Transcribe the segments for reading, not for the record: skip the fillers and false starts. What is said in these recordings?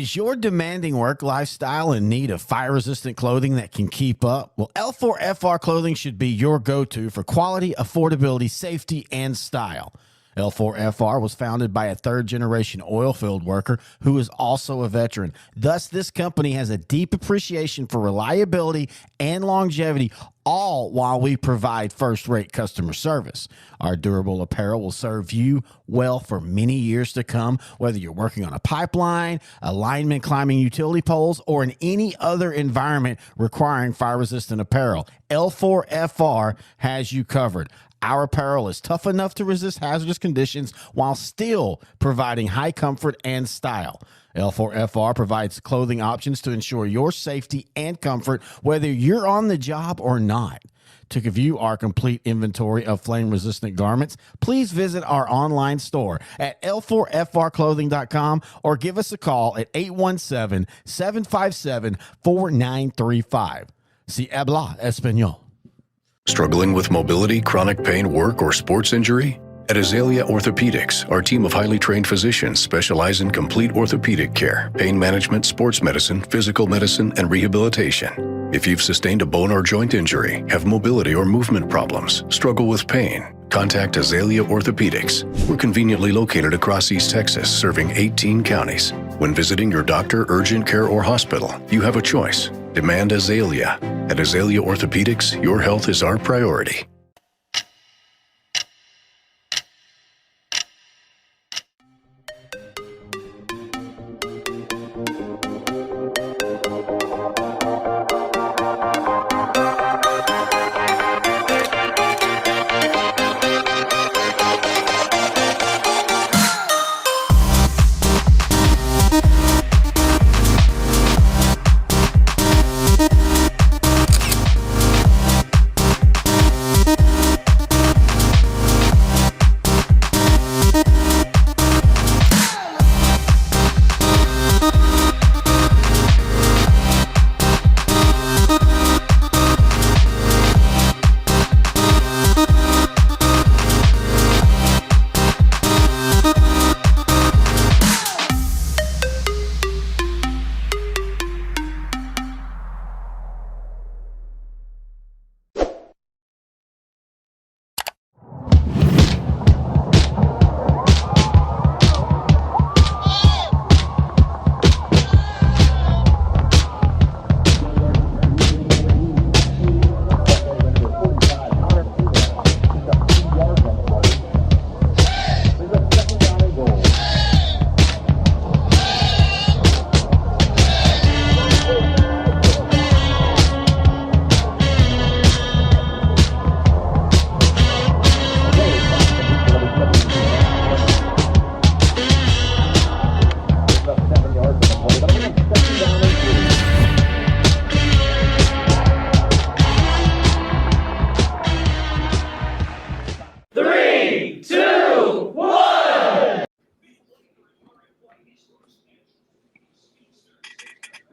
Is your demanding work lifestyle in need of fire-resistant clothing that can keep up? Well, L4FR clothing should be your go-to for quality, affordability, safety, and style. L4FR was founded by a third-generation oil field worker who is also a veteran. Thus, this company has a deep appreciation for reliability and longevity, all while we provide first-rate customer service. Our durable apparel will serve you well for many years to come, whether you're working on a pipeline, a lineman climbing utility poles, or in any other environment requiring fire-resistant apparel. L4FR has you covered. Our apparel is tough enough to resist hazardous conditions while still providing high comfort and style. L4FR provides clothing options to ensure your safety and comfort, whether you're on the job or not. To view our complete inventory of flame-resistant garments, please visit our online store at l4frclothing.com or give us a call at 817-757-4935. Si habla español. Struggling with mobility, chronic pain, work, or sports injury? At Azalea Orthopedics, our team of highly trained physicians specialize in complete orthopedic care, pain management, sports medicine, physical medicine, and rehabilitation. If you've sustained a bone or joint injury, have mobility or movement problems, struggle with pain, contact Azalea Orthopedics. We're conveniently located across East Texas, serving 18 counties. When visiting your doctor, urgent care, or hospital, you have a choice. Demand Azalea. At Azalea Orthopedics, your health is our priority.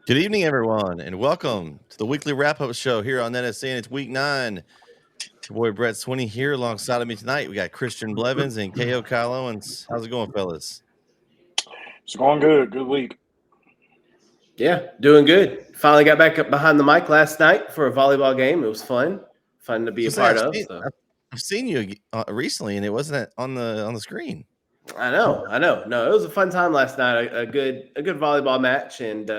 Good evening, everyone, and welcome to the weekly wrap-up show here on NETSN. It's week 9. Your boy Brett Swinney here alongside of me tonight. We got Christian Blevins and KO Kyle Owens. How's it going, fellas? It's going good. Good week. Yeah, doing good. Finally got back up behind the mic last night for a volleyball game. It was fun to be a part of. I've seen you recently, and it wasn't on the screen. I know. No, it was a fun time last night. A good volleyball match, and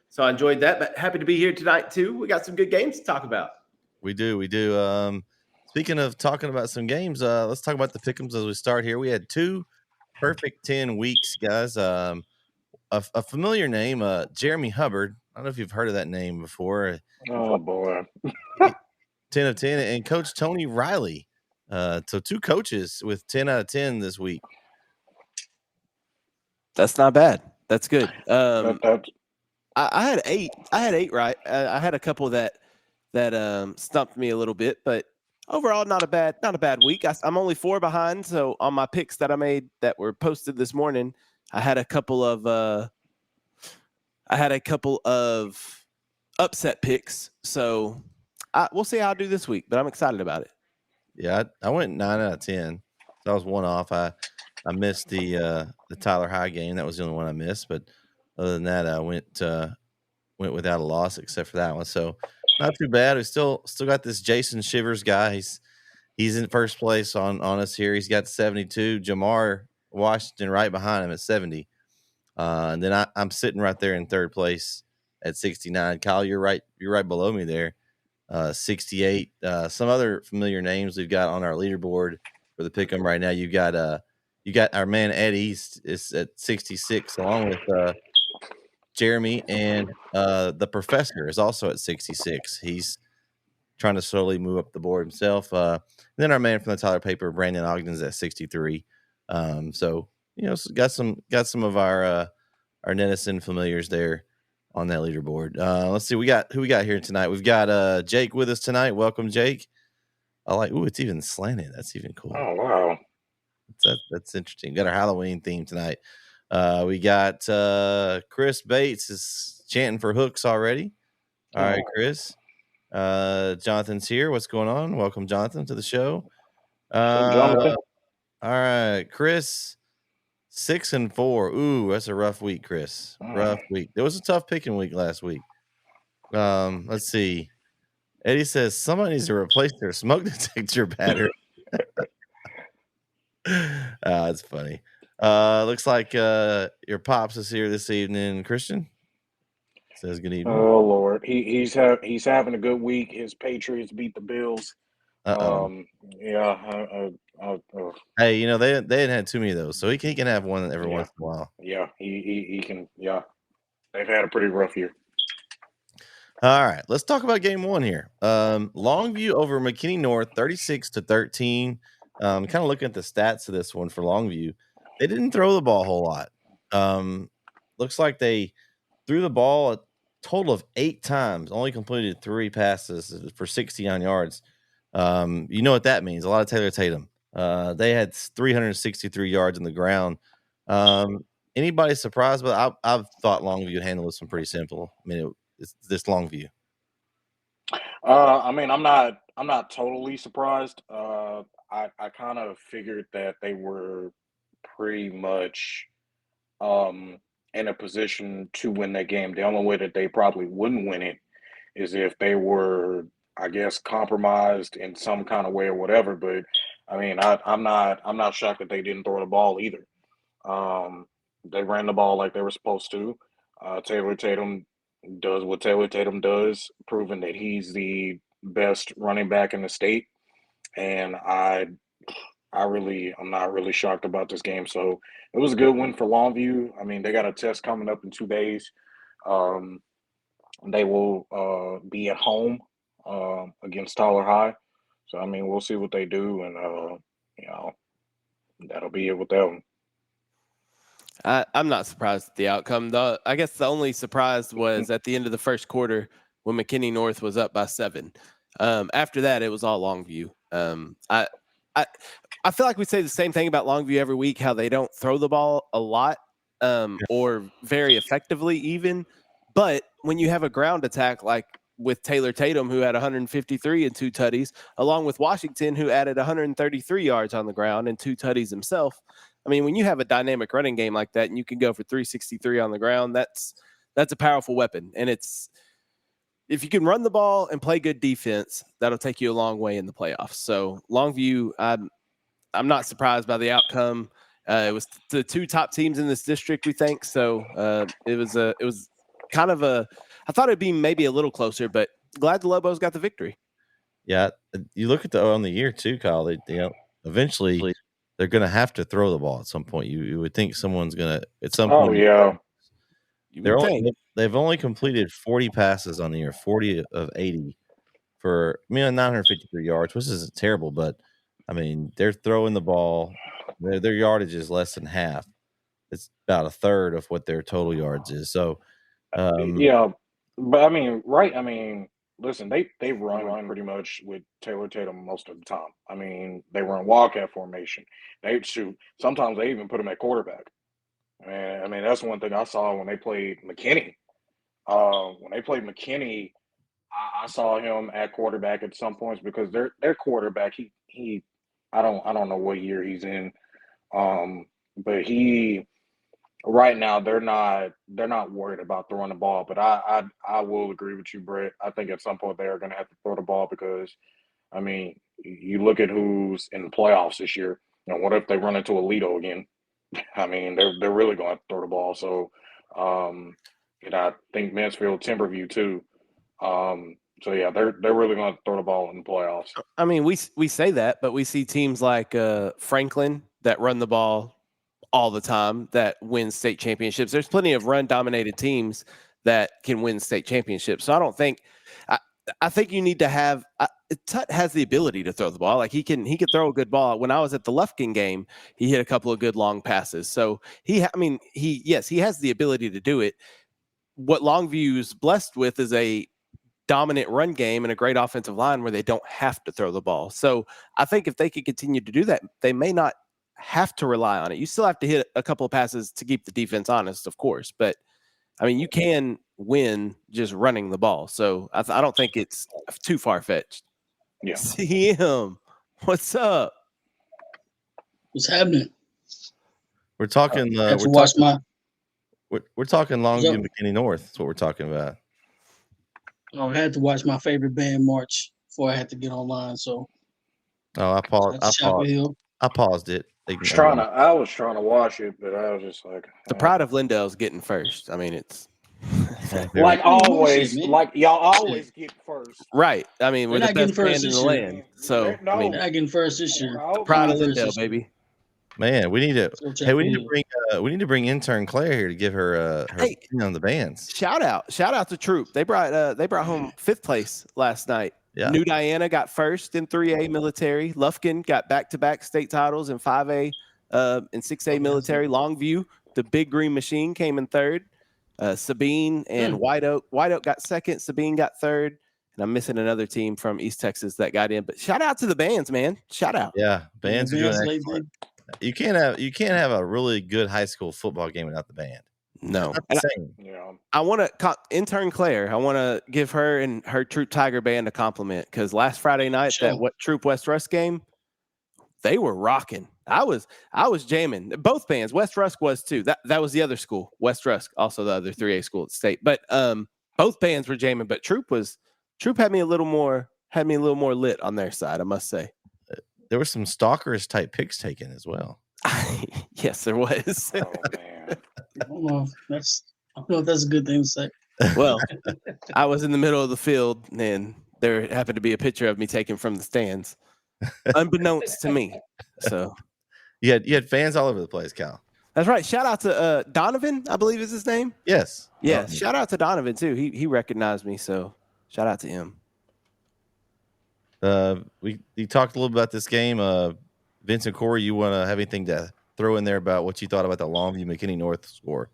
so I enjoyed that. But happy to be here tonight too. We got some good games to talk about. We do. Speaking of talking about some games, let's talk about the pick'ems as we start here. We had 2 perfect 10 weeks, guys. A familiar name, Jeremy Hubbard. I don't know if you've heard of that name before. Oh boy. 10 of 10, and Coach Tony Riley. So 2 coaches with 10 out of 10 this week. That's not bad. That's good. I had 8. I had 8 right. I had a couple that stumped me a little bit, but overall, not a bad week. I'm only 4 behind. So on my picks that I made that were posted this morning, I had a couple of upset picks. So we'll see how I do this week, but I'm excited about it. Yeah, I went 9 out of 10. That was one off. I missed the Tyler High game. That was the only one I missed, but Other than that, I went without a loss except for that one. So not too bad. We still got this Jason Shivers guy. He's in first place on us here. He's got 72. Jamar Washington right behind him at 70. And then I'm sitting right there in third place at 69. Kyle, you're right below me there. 68. Some other familiar names we've got on our leaderboard for the pick'em right now. You got our man Ed East is at 66, along with Jeremy, and the professor is also at 66. He's trying to slowly move up the board himself. Then our man from the Tyler paper, Brandon Ogden's at 63. So got some of our NETSN familiars there on that leaderboard. Let's see, who we got here tonight. We've got Jake with us tonight. Welcome, Jake. I like. Ooh, it's even slanted. That's even cool. Oh wow, that's interesting. Got our Halloween theme tonight. We got Chris Bates is chanting for hooks already. All right, Chris. Jonathan's here. What's going on? Welcome, Jonathan, to the show. Jonathan. All right, Chris. 6-4. Ooh, that's a rough week, Chris. Rough week. It was a tough picking week last week. Let's see. Eddie says somebody needs to replace their smoke detector battery. That's funny. Looks like your pops is here this evening. Christian says good evening. Oh Lord, he's having a good week. His Patriots beat the Bills. Yeah. Hey, they hadn't had too many of those, so he can have one every once in a while. Yeah, he can. Yeah, they've had a pretty rough year. All right, let's talk about game one here. Longview over McKinney North, 36-13. Kind of looking at the stats of this one for Longview, they didn't throw the ball a whole lot. Looks like they threw the ball a total of 8 times, only completed 3 passes for 69 yards. You know what that means? A lot of Taylor Tatum. They had 363 yards on the ground. Anybody surprised? But I've thought Longview would handle this one pretty simple. I mean, it's this Longview. I mean, I'm not totally surprised. I kind of figured that they were pretty much in a position to win that game. The only way that they probably wouldn't win it is if they were, I guess, compromised in some kind of way or whatever. But I mean, I'm not shocked that they didn't throw the ball either. They ran the ball like they were supposed to. Taylor Tatum does what Taylor Tatum does, proving that he's the best running back in the state. And I'm not really shocked about this game. So it was a good win for Longview. I mean, they got a test coming up in 2 days. They will be at home against Tyler High. So I mean, we'll see what they do, and that'll be it with them. I'm not surprised at the outcome. I guess the only surprise was at the end of the first quarter when McKinney North was up by 7. After that, it was all Longview. I feel like we say the same thing about Longview every week, how they don't throw the ball a lot or very effectively even. But when you have a ground attack like with Taylor Tatum, who had 153 and 2 tutties, along with Washington, who added 133 yards on the ground and 2 tutties himself. I mean, when you have a dynamic running game like that and you can go for 363 on the ground, that's a powerful weapon. And if you can run the ball and play good defense, that'll take you a long way in the playoffs. So Longview, I'm not surprised by the outcome. It was the 2 top teams in this district, we think. So it was kind of I thought it'd be maybe a little closer, but glad the Lobos got the victory. Yeah, you look at on the year too, Kyle. Eventually they're going to have to throw the ball at some point. You would think someone's going to at some point. Oh yeah, they've only completed 40 passes on the year, 40 of 80 for 953 yards, which isn't terrible, but I mean they're throwing the ball. Their yardage is less than half. It's about a third of what their total yards is. So yeah, but I mean, right? I mean, listen, they run pretty much with Taylor Tatum most of the time. I mean, they run wildcat formation. They shoot. Sometimes they even put him at quarterback. I mean, that's one thing I saw when they played McKinney. When they played McKinney, I saw him at quarterback at some points because their quarterback, I don't know what year he's in, but he right now they're not worried about throwing the ball. But I will agree with you, Brett. I think at some point they are going to have to throw the ball because, I mean, you look at who's in the playoffs this year. What if they run into Alito again? I mean, they're really going to throw the ball. So, and I think Mansfield Timberview too. So yeah, they're really going to throw the ball in the playoffs. I mean, we say that, but we see teams like Franklin that run the ball all the time that win state championships. There's plenty of run-dominated teams that can win state championships. So I don't think I think you need to have Tut has the ability to throw the ball. Like he can throw a good ball. When I was at the Lufkin game, he hit a couple of good long passes. So he has the ability to do it. What Longview's blessed with is a dominant run game and a great offensive line where they don't have to throw the ball. So I think if they could continue to do that, they may not have to rely on it. You still have to hit a couple of passes to keep the defense honest, of course, but I mean, you can win just running the ball. So I don't think it's too far-fetched. Yeah. CM, what's up? What's happening? We're talking. We're talking Longview, McKinney North. That's what we're talking about. I had to watch my favorite band march before I had to get online. So. I paused it. I was trying to watch it, but I was just like, the pride of Lindell's getting first. I mean, it's like always, like y'all always get first, right? I mean, we're the best band in the land, so I mean, I getting first this year. Pride of Lindell, baby. Man, we need to bring intern Claire here to give her opinion on the bands. Shout out to Troop. They brought home 5th place last night. Yeah. New Diana got first in 3A military. Lufkin got back-to-back state titles in 5A and 6A military. Longview, the Big Green Machine, came in 3rd. Sabine and White Oak got 2nd. Sabine got 3rd. And I'm missing another team from East Texas that got in. But shout out to the bands, man. Shout out. Yeah, bands are doing excellent. You can't have a really good high school football game without the band. No. I want to intern Claire. I want to give her and her Troop Tiger band a compliment because last Friday night Troop West Rusk game, they were rocking. I was jamming. Both bands. West Rusk was too. That was the other school. West Rusk, also the other 3A school at the state. But both bands were jamming. But Troop had me a little more lit on their side, I must say. There were some stalkerish type pics taken as well. Yes, there was. Oh man. I don't know if that's a good thing to say. Well, I was in the middle of the field and there happened to be a picture of me taken from the stands, unbeknownst to me. So you had fans all over the place, Cal. That's right. Shout out to Donovan, I believe is his name. Yes. Yeah. Shout out to Donovan too. He recognized me, so shout out to him. We talked a little about this game. Vincent Corey, you want to have anything to throw in there about what you thought about the Longview McKinney North score,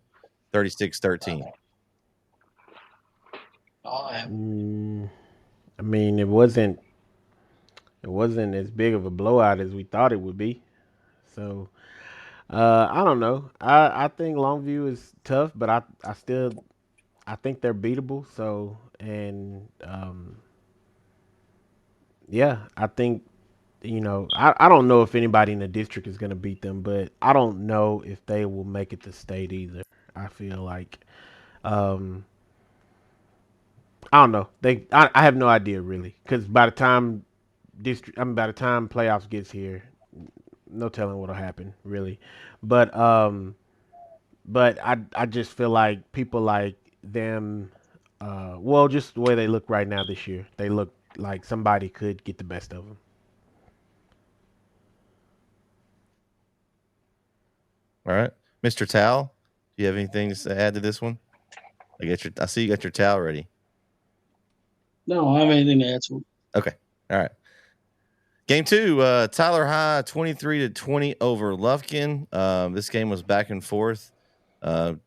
36-13? I mean, it wasn't as big of a blowout as we thought it would be. So I don't know. I think Longview is tough, but I think they're beatable. So I think, I don't know if anybody in the district is going to beat them, but I don't know if they will make it to state either. I feel like, I don't know. I have no idea really, because by the time playoffs gets here, no telling what'll happen really. But I just feel like people like them, just the way they look right now this year, they look like somebody could get the best of them. All right, Mr. Towel, do you have anything to add to this one? I see you got your towel ready. No, I don't have anything to add to it. Okay, all right. Game 2, Tyler High 23-20 over Lufkin. This game was back and forth.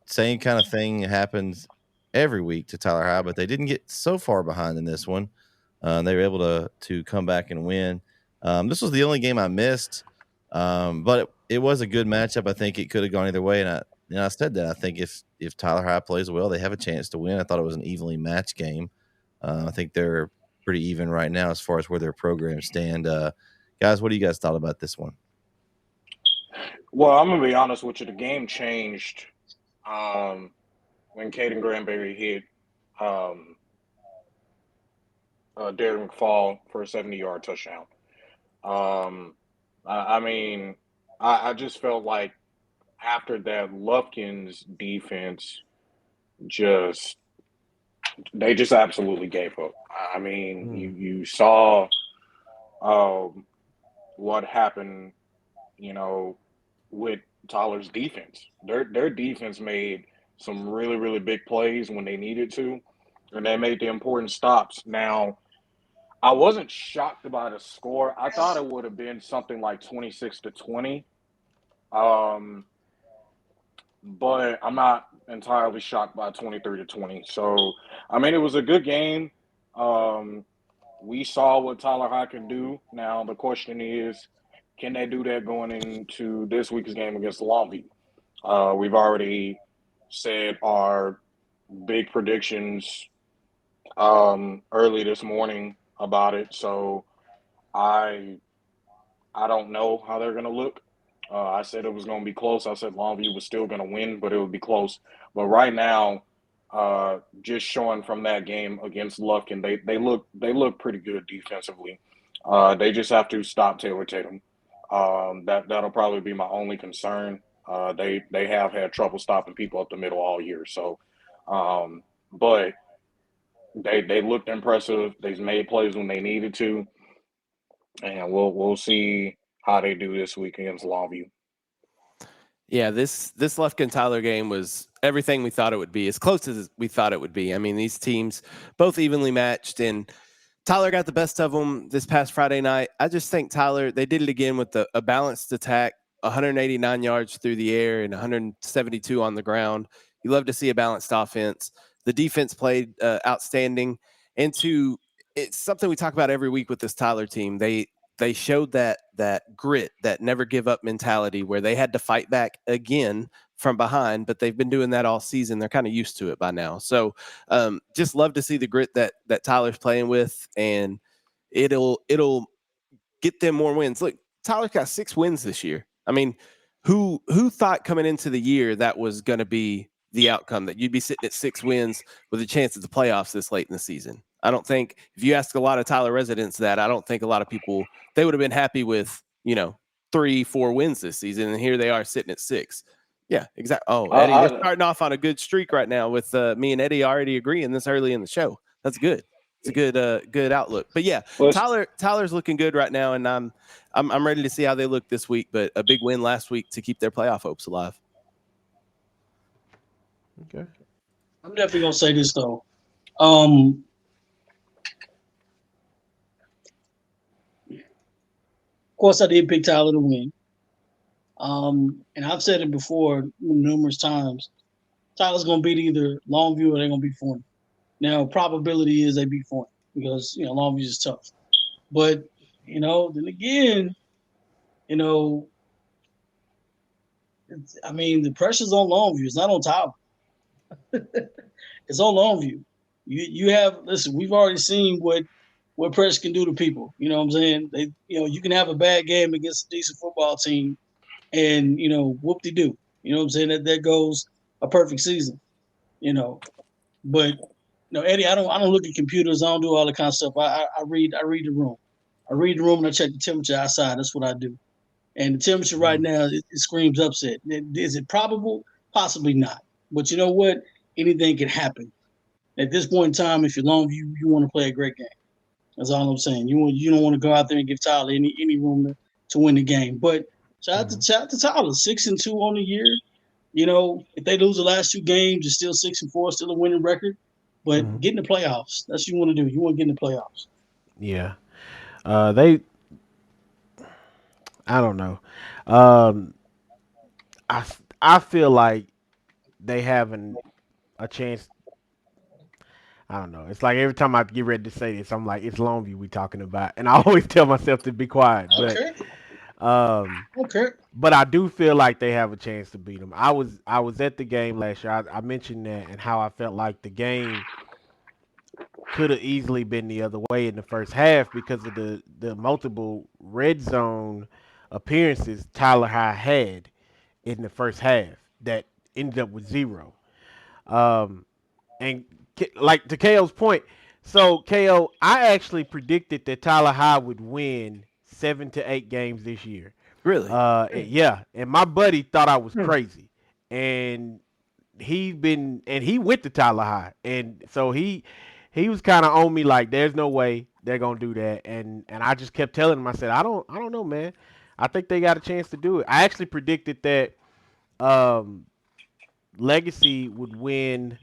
Same kind of thing happens every week to Tyler High, but they didn't get so far behind in this one. They were able to come back and win. This was the only game I missed, but it was a good matchup. I think it could have gone either way, and I said that. I think if Tyler High plays well, they have a chance to win. I thought it was an evenly matched game. I think they're pretty even right now as far as where their programs stand. Guys, what do you guys thought about this one? Well, I'm going to be honest with you. The game changed when Caden Granberry hit um, Derek McFall for a 70-yard touchdown. Um, I mean, I just felt like after that, Lufkin's defense just they just absolutely gave up. I mean, you saw what happened, with Tyler's defense. Their defense made some really really big plays when they needed to, and they made the important stops. Now, I wasn't shocked by the score. I thought it would have been something like 26-20. Um, but I'm not entirely shocked by 23-20. So, I mean, it was a good game. Um, we saw what Tyler High can do. Now, the question is, can they do that going into this week's game against Longview? We've already said our big predictions early this morning about it. So, I I don't know how they're going to look. I said it was going to be close. I said Longview was still going to win, but it would be close. But right now, just showing from that game against Lufkin, they look pretty good defensively. They just have to stop Taylor Tatum. That'll probably be my only concern. They have had trouble stopping people up the middle all year. So, but they looked impressive. They've made plays when they needed to, and we'll see how they do this week against Longview. Yeah, this Lufkin Tyler game was everything we thought it would be, as close as we thought it would be. I mean, these teams both evenly matched, and Tyler got the best of them this past Friday night. I just think Tyler, they did it again with a balanced attack, 189 yards through the air and 172 on the ground. You love to see a balanced offense. The defense played outstanding, and it's something we talk about every week with this Tyler team. They showed that grit, that never give up mentality, where they had to fight back again from behind, but they've been doing that all season. They're kind of used to it by now. So just love to see the grit that Tyler's playing with, and it'll get them more wins. Look, Tyler's got 6 wins this year. I mean, who thought coming into the year that was going to be the outcome, that you'd be sitting at 6 wins with a chance at the playoffs this late in the season? I don't think, if you ask a lot of Tyler residents that, I don't think a lot of people, they would have been happy with, 3-4 wins this season, and here they are sitting at 6. Yeah, exactly. Oh, Eddie, we're starting off on a good streak right now with me and Eddie already agreeing this early in the show. That's good. It's a good outlook. But yeah, Tyler's looking good right now, and I'm ready to see how they look this week. But a big win last week to keep their playoff hopes alive. Okay. I'm definitely gonna say this though. Of course, I did pick Tyler to win. And I've said it before numerous times. Tyler's gonna beat either Longview or they're gonna beat Forney. Now, probability is they beat Forney because Longview is tough. But then again, the pressure's on Longview. It's not on Tyler. It's on Longview. Listen. We've already seen what pressure can do to people. You know what I'm saying? You can have a bad game against a decent football team, and whoop-de-doo. You know what I'm saying? That goes a perfect season. But Eddie, I don't look at computers. I don't do all the kind of stuff. I read the room. I read the room and I check the temperature outside. That's what I do. And the temperature right now, it screams upset. Is it probable? Possibly not. But you know what? Anything can happen. At this point in time, if you're Longview, you want to play a great game. That's all I'm saying. You don't want to go out there and give Tyler any room to win the game. But shout out to Tyler, 6-2 on the year. If they lose the last 2 games, it's still 6-4, still a winning record. But get in the playoffs. That's what you want to do. You want to get in the playoffs. Yeah. I don't know. I feel like they having a chance. I don't know. It's like every time I get ready to say this, I'm like, it's Longview we talking about, and I always tell myself to be quiet. Okay. But I do feel like they have a chance to beat them. I was at the game last year. I mentioned that and how I felt like the game could have easily been the other way in the first half because of the multiple red zone appearances Tyler High had in the first half that ended up with 0. And like to KO's point, so KO, I actually predicted that Tyler Hyde would win 7 to 8 games this year. Really? Yeah, and my buddy thought I was crazy, and he went to Tyler Hyde, and so he was kind of on me like, there's no way they're gonna do that, and I just kept telling him, I said, I don't know, man. I think they got a chance to do it. I actually predicted that um, Legacy would win.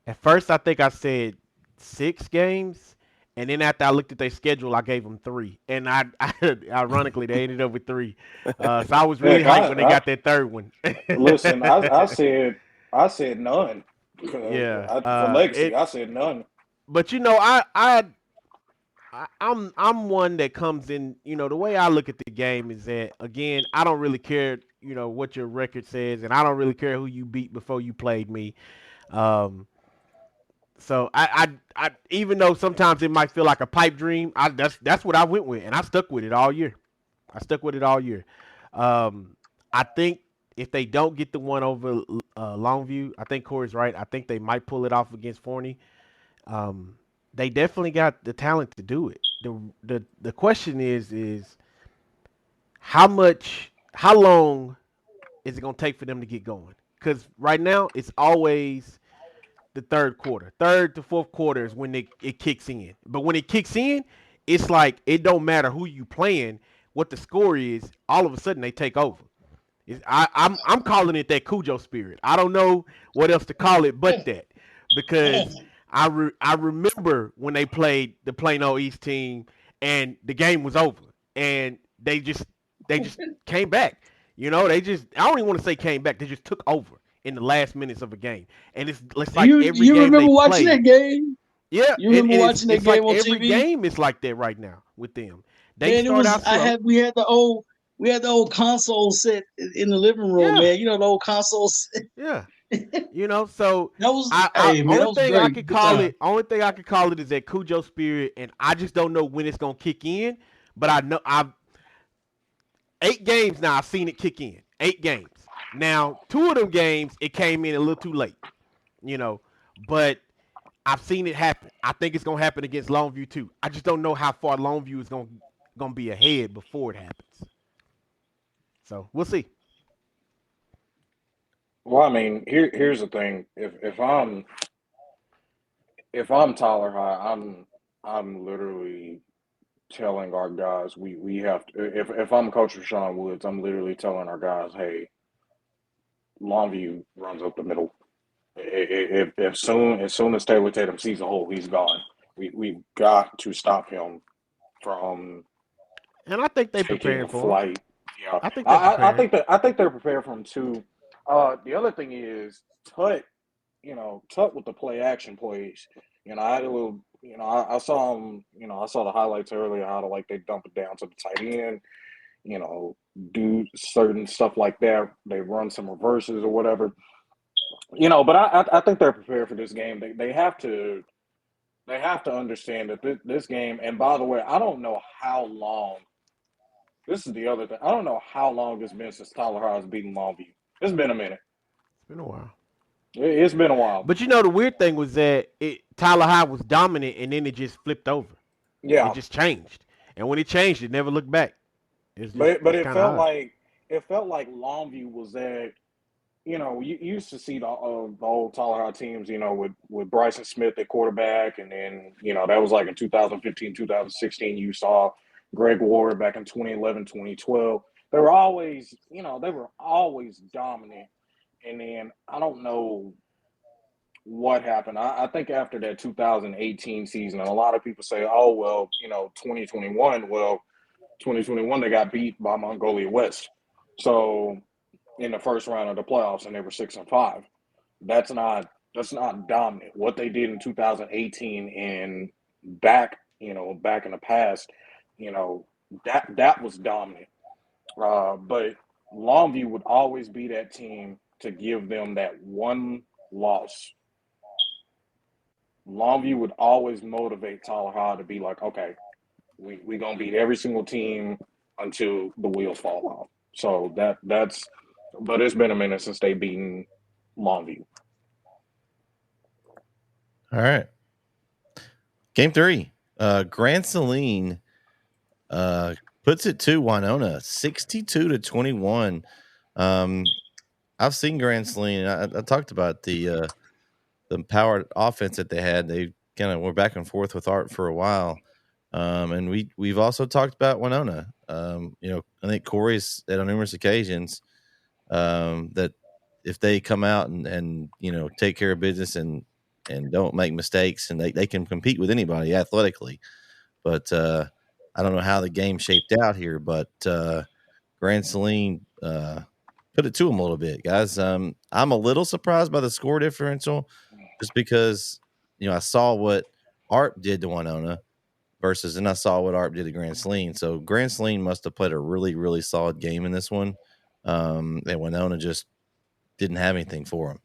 At first, I think I said 6 games, and then after I looked at their schedule, I gave them 3. And ironically, they ended up with 3. So I was really Heck, hyped when they got that third one. listen, I said none. Yeah, For Legacy, I said none. but I'm one that comes in. The way I look at the game is that, again, I don't really care. What your record says, and I don't really care who you beat before you played me. Um, So I even though sometimes it might feel like a pipe dream, that's what I went with, and I stuck with it all year. I stuck with it all year. I think if they don't get the one over Longview, I think Corey's right. I think they might pull it off against Forney. They definitely got the talent to do it. The question is how long is it gonna take for them to get going? Because right now it's always the third quarter. Third to fourth quarter is when it kicks in. But when it kicks in, it's like it don't matter who you playing, what the score is. All of a sudden they take over. I'm calling it that Cujo spirit. I don't know what else to call it but that, because I remember when they played the Plano East team and the game was over and they just came back. I don't even want to say came back. They just took over in the last minutes of a game, and it's like every you game remember they watching play. that game? Yeah, You remember watching that game like on every TV? game is like that right now with them. They Man, start out slow. we had the old console set in the living room, Yeah, man. The old console set. yeah. So That was I man, that was great. Good time. only thing I could call it is that Cujo spirit, and I just don't know when it's gonna kick in. But I know I've 8 games now. I've seen it kick in. 8 games. Now 2 of them games it came in a little too late. But I've seen it happen. I think it's gonna happen against Longview too. I just don't know how far Longview is gonna be ahead before it happens. So we'll see. Well, I mean, here's the thing. If I'm Tyler High, I'm literally telling our guys we have to. If I'm Coach Rashawn Woods, I'm literally telling our guys, hey, Longview runs up the middle. If as soon as Taylor Tatum sees a hole, he's gone. We've got to stop him from And I think they taking preparing a for him. flight. Yeah, I think they're preparing. I think they're prepared for him too. The other thing is Tut. Tut with the play action plays. I had a little. I saw him. I saw the highlights earlier how to they dump it down to the tight end. Do certain stuff like that. They run some reverses or whatever. But I think they're prepared for this game. They have to understand that this game. And by the way, I don't know how long. This is the other thing. I don't know how long it's been since Tyler High has beaten Longview. It's been a minute. It's been a while. It's been a while. But the weird thing was that Tyler High was dominant, and then it just flipped over. Yeah, it just changed, and when it changed, it never looked back. But it felt like Longview was that. You used to see the old Tyler High teams, with Bryson Smith at quarterback, and then that was like in 2015, 2016. You saw Greg Ward back in 2011, 2012. They were always, dominant. And then I don't know what happened. I think after that 2018 season, and a lot of people say, oh, well, 2021. Well, 2021, they got beat by Mongolia West. So in the first round of the playoffs, and they were 6-5. That's not dominant. What they did in 2018 and back in the past, that was dominant. But Longview would always be that team to give them that one loss. Longview would always motivate Tyler High to be like, okay, we're going to beat every single team until the wheels fall off. So but it's been a minute since they beaten Longview. All right. Game 3. Grand Saline puts it to Winona, 62-21. I've seen Grand Saline. I talked about the power offense that they had. They kind of were back and forth with Art for a while. And we've also talked about Winona. I think Corey's said on numerous occasions that if they come out and take care of business and don't make mistakes, and they can compete with anybody athletically. But I don't know how the game shaped out here, but Grand Saline put it to them a little bit, guys. I'm a little surprised by the score differential, just because I saw what Arp did to Winona and I saw what Arp did to Grand Saline. So Grand Saline must have played a really, really solid game in this one, and Winona just didn't have anything for them.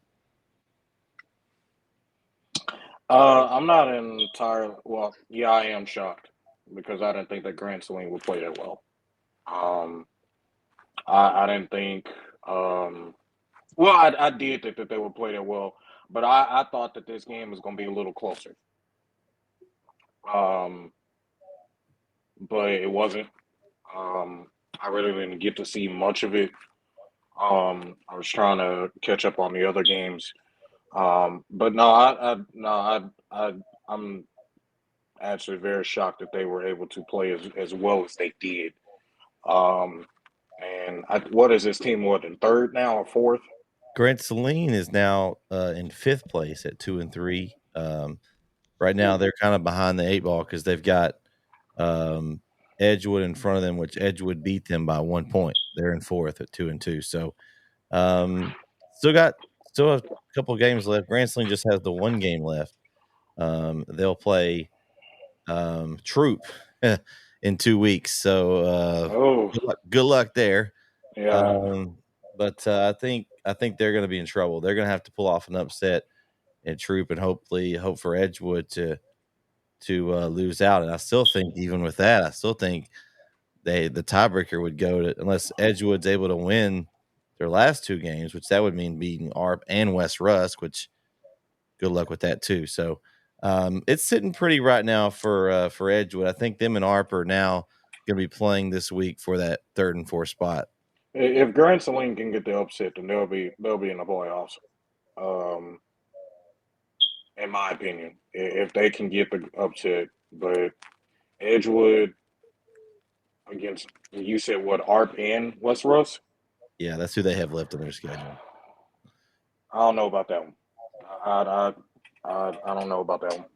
I'm not entirely. Well, yeah, I am shocked because I didn't think that Grand Saline would play that well. I didn't think. Well, I did think that they would play that well, but I thought that this game was going to be a little closer. But it wasn't. I really didn't get to see much of it. I was trying to catch up on the other games. But no, I'm actually very shocked that they were able to play as well as they did. And what is this team? What, in third now or fourth? Grand Saline is now in fifth place at 2-3. Right now, they're kind of behind the 8 ball because they've got Edgewood in front of them, which Edgewood beat them by 1 point. They're in fourth at 2-2. So still a couple of games left. Grand Saline just has the 1 game left. They'll play Troop in 2 weeks. So good luck there. Yeah. But I think they're going to be in trouble. They're going to have to pull off an upset in Troop and hope for Edgewood to lose out. And I still think, even with that, the tiebreaker would go to, unless Edgewood's able to win their last 2 games, which that would mean beating ARP and West Rusk, which good luck with that too. So it's sitting pretty right now for Edgewood. I think them and ARP are now going to be playing this week for that 3rd and 4th spot. If Grand Saline can get the upset, then they'll be in the playoffs. In my opinion, if they can get the upset, but Edgewood against, you said what, ARP and West Rusk? Yeah, that's who they have left on their schedule. I don't know about that one. I don't know about that one.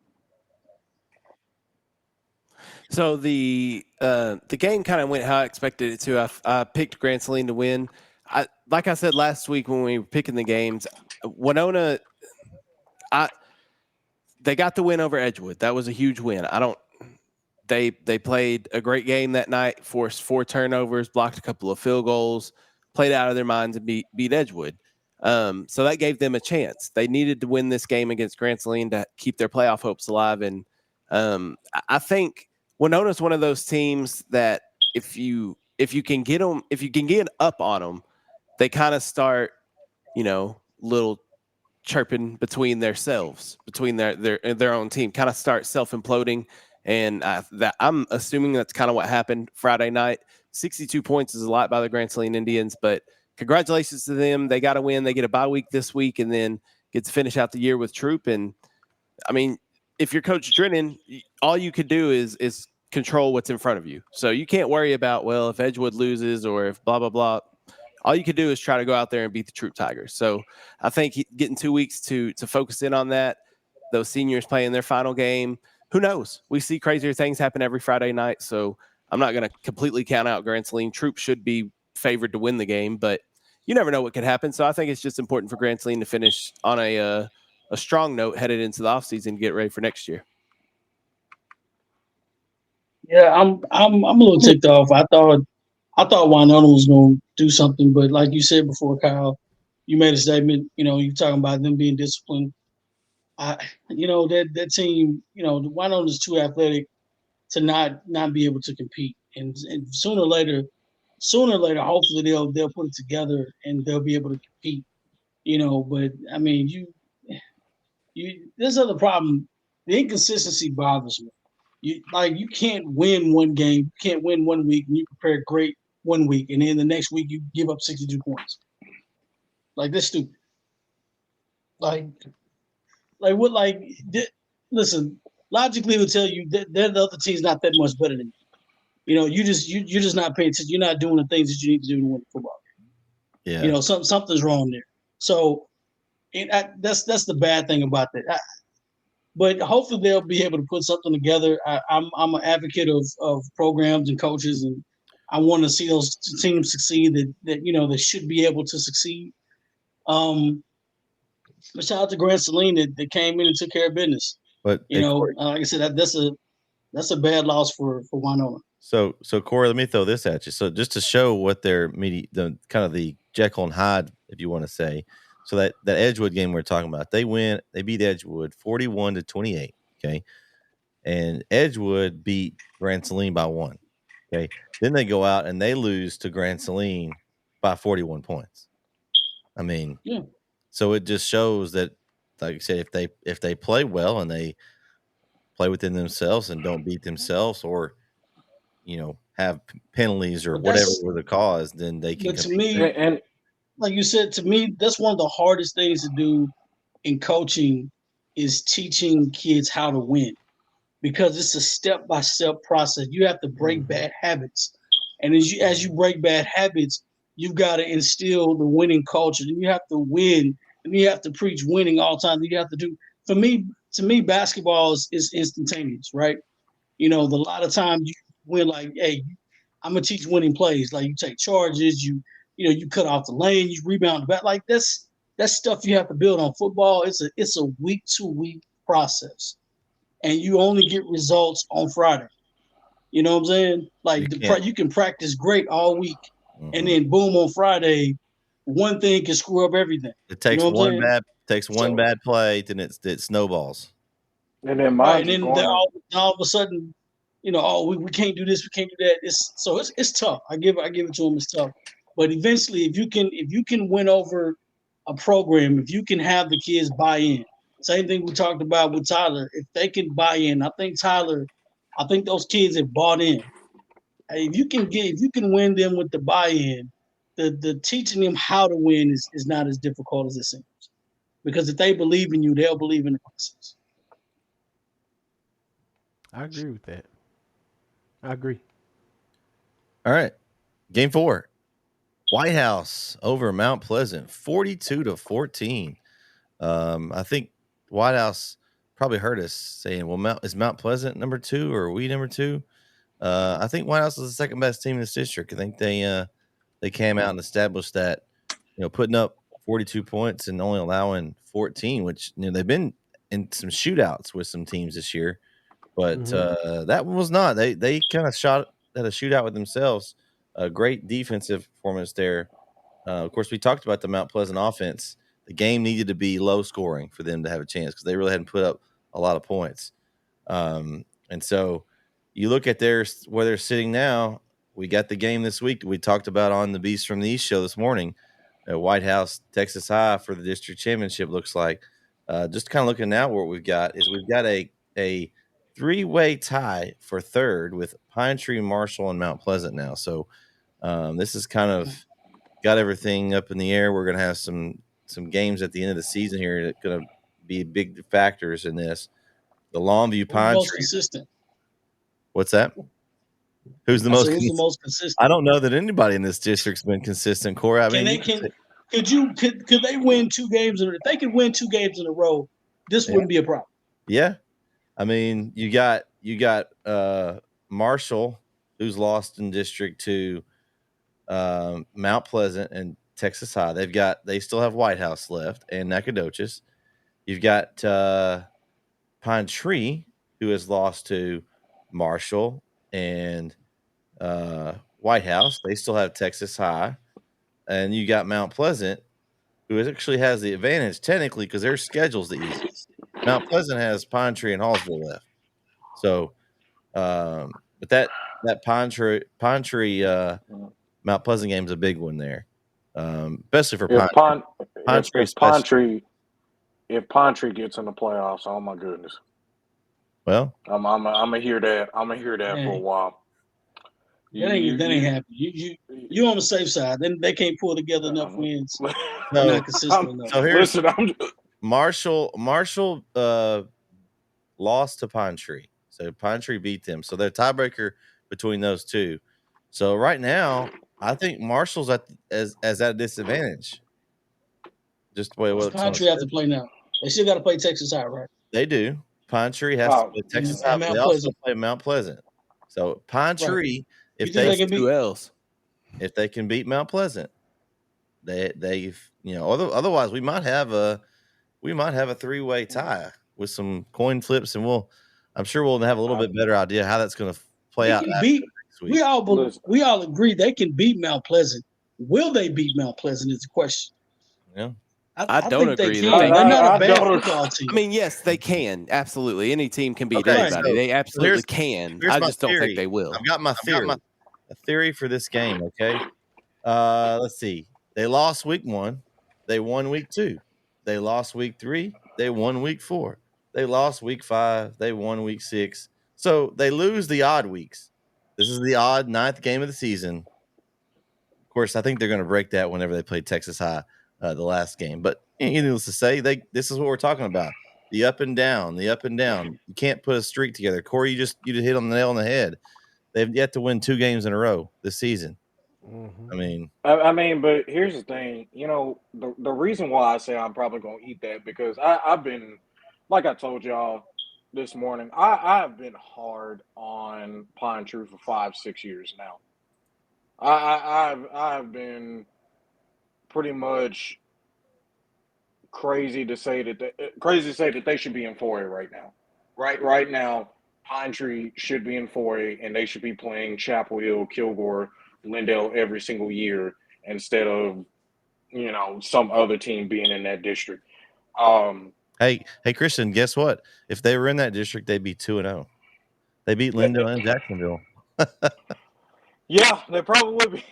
So the game kind of went how I expected it to. I picked Grand Saline to win. Like I said last week when we were picking the games, Winona, they got the win over Edgewood. That was a huge win. They played a great game that night, forced 4 turnovers, blocked a couple of field goals, played out of their minds and beat Edgewood. So that gave them a chance. They needed to win this game against Grand Saline to keep their playoff hopes alive. And I think Winona's one of those teams that if you can get up on them, they kind of start, little chirping between themselves, between their own team, kind of start self-imploding. And I'm assuming that's kind of what happened Friday night. 62 points is a lot by the Grand Saline Indians, but congratulations to them. They got a win. They get a bye week this week and then get to finish out the year with Troop. And I mean, if you're Coach Drennan, all you could do is control what's in front of you. So you can't worry about, well, if Edgewood loses or if blah, blah, blah. All you could do is try to go out there and beat the Troop Tigers. So I think getting 2 weeks to focus in on that, those seniors playing their final game, who knows? We see crazier things happen every Friday night. So I'm not going to completely count out Grand Saline. Troop should be favored to win the game, but you never know what could happen. So I think it's just important for Grand Saline to finish on a strong note headed into the offseason to get ready for next year. Yeah, I'm a little ticked off. I thought Winona was going to do something, but like you said before, Kyle, you made a statement. You're talking about them being disciplined. That team, Winona's too athletic to not be able to compete, and sooner or later, hopefully they'll put it together and they'll be able to compete. But I mean, this other problem. The inconsistency bothers me. You can't win one game, you can't win 1 week, and you prepare great 1 week, and then the next week you give up 62 points. Like that's stupid. Like what? Listen, logically, it would tell you that the other team's not that much better than you. You're just not paying attention. You're not doing the things that you need to do to win football. Yeah. Something's wrong there. So that's the bad thing about that. But hopefully they'll be able to put something together. I'm an advocate of programs and coaches, and I want to see those teams succeed that should be able to succeed. But shout out to Grant Saline that came in and took care of business. But like I said, that's a bad loss for Winona. So Corey, let me throw this at you. So just to show what their the kind of the Jekyll and Hyde, if you want to say. So that Edgewood game we're talking about, they beat Edgewood 41-28. Okay. And Edgewood beat Grand Saline by 1. Okay. Then they go out and they lose to Grand Saline by 41 points. I mean, yeah. So it just shows that, like I said, if they play well and they play within themselves and don't beat themselves or, have penalties or whatever were the cause, then they can. But to me, and like you said, to me, that's one of the hardest things to do in coaching is teaching kids how to win, because it's a step-by-step process. You have to break bad habits, and as you break bad habits, you've got to instill the winning culture. And you have to win, and you have to preach winning all the time. You have to do. To me, basketball is instantaneous, right? A lot of times you win like, hey, I'm gonna teach winning plays. Like you take charges, you cut off the lane, you rebound the back. Like that's stuff you have to build on. Football, it's a week-to-week process, and you only get results on Friday. You know what I'm saying? Like you can practice great all week, and then boom on Friday, one thing can screw up everything. It takes one bad play, then it snowballs. And then all of a sudden, we can't do this, we can't do that. It's tough. I give it to them. It's tough, but eventually, if you can win over a program, if you can have the kids buy in, same thing we talked about with Tyler. If they can buy in, I think those kids have bought in. If you can win them with the buy-in, the teaching them how to win is not as difficult as it seems. Because if they believe in you, they'll believe in the process. I agree with that. I agree. All right. Game 4. White House over Mount Pleasant, 42-14. I think White House probably heard us saying, well, is Mount Pleasant number 2 or are we number 2? I think White House is the second best team in this district. I think they came out and established that, putting up 42 points and only allowing 14, which they've been in some shootouts with some teams this year, but that one was not. They kind of shot at a shootout with themselves. A great defensive performance there. Of course, we talked about the Mount Pleasant offense. The game needed to be low scoring for them to have a chance because they really hadn't put up a lot of points. And so you look at where they're sitting now. We got the game this week we talked about on the Beast from the East show this morning. White House, Texas High for the district championship looks like. Just kind of looking now, what we've got is we've got a 3-way tie for third with Pine Tree, Marshall, and Mount Pleasant now. So this is kind of got everything up in the air. We're going to have some games at the end of the season here that are going to be big factors in this. The Longview Pine Tree. Consistent. What's that? Who's the most consistent? I don't know that anybody in this district's been consistent, Corey. Could they win 2 games if they could win 2 games in a row, this wouldn't be a problem. Yeah. I mean, you got Marshall, who's lost in District 2, Mount Pleasant and Texas High. They still have White House left and Nacogdoches. You've got Pine Tree, who has lost to Marshall and White House. They still have Texas High. And you got Mount Pleasant, who actually has the advantage technically because their schedule's the easiest. Mount Pleasant has Pine Tree and Hallsville left. So, but that Pine Tree Mount Pleasant game is a big one there, especially for Pine. Pine Tree if Pine Tree gets in the playoffs, oh my goodness. Well, I'm gonna hear that. I'm gonna hear that for a while. That ain't happening. You on the safe side. Then they can't pull together enough wins. They're not consistent enough. So here's Marshall lost to Pine Tree. So Pine Tree beat them. So they're tiebreaker between those two. So right now, I think Marshall's at a disadvantage. Just the way what Pine Tree have to play now. They still got to play Texas High, right? They do. Pine Tree has to play Texas High. They also play Mount Pleasant. So Pine Tree, if they can beat Mount Pleasant, they've otherwise we might have a 3-way tie with some coin flips, and I'm sure we'll have a little bit better idea how that's going to play out. We all agree they can beat Mount Pleasant. Will they beat Mount Pleasant is the question. Yeah. I don't agree. They're not a bad football team. I mean, yes, they can. Absolutely. Any team can beat anybody. So they absolutely can. I just don't think they will. I've got my theory. A theory for this game, okay? Let's see. They lost week 1. They won week 2. They lost week 3. They won week 4. They lost week 5. They won week 6. So they lose the odd weeks. This is the odd 9th game of the season. Of course, I think they're going to break that whenever they play Texas High the last game. But needless to say, this is what we're talking about. The up and down. You can't put a streak together. Corey, you just hit on the nail on the head. They've yet to win 2 games in a row this season. Mm-hmm. I mean, but here's the thing. The reason why I say I'm probably going to eat that because I've been, like I told y'all this morning, I've been hard on Pine Tree for 5-6 years now. I've been pretty much crazy to say that they should be in 4A right now. Right now, Pine Tree should be in 4A, and they should be playing Chapel Hill, Kilgore, Lindale every single year instead of some other team being in that district. Hey, Christian, guess what? If they were in that district, they'd be 2-0. They beat Lindale and Jacksonville. Yeah, they probably would be.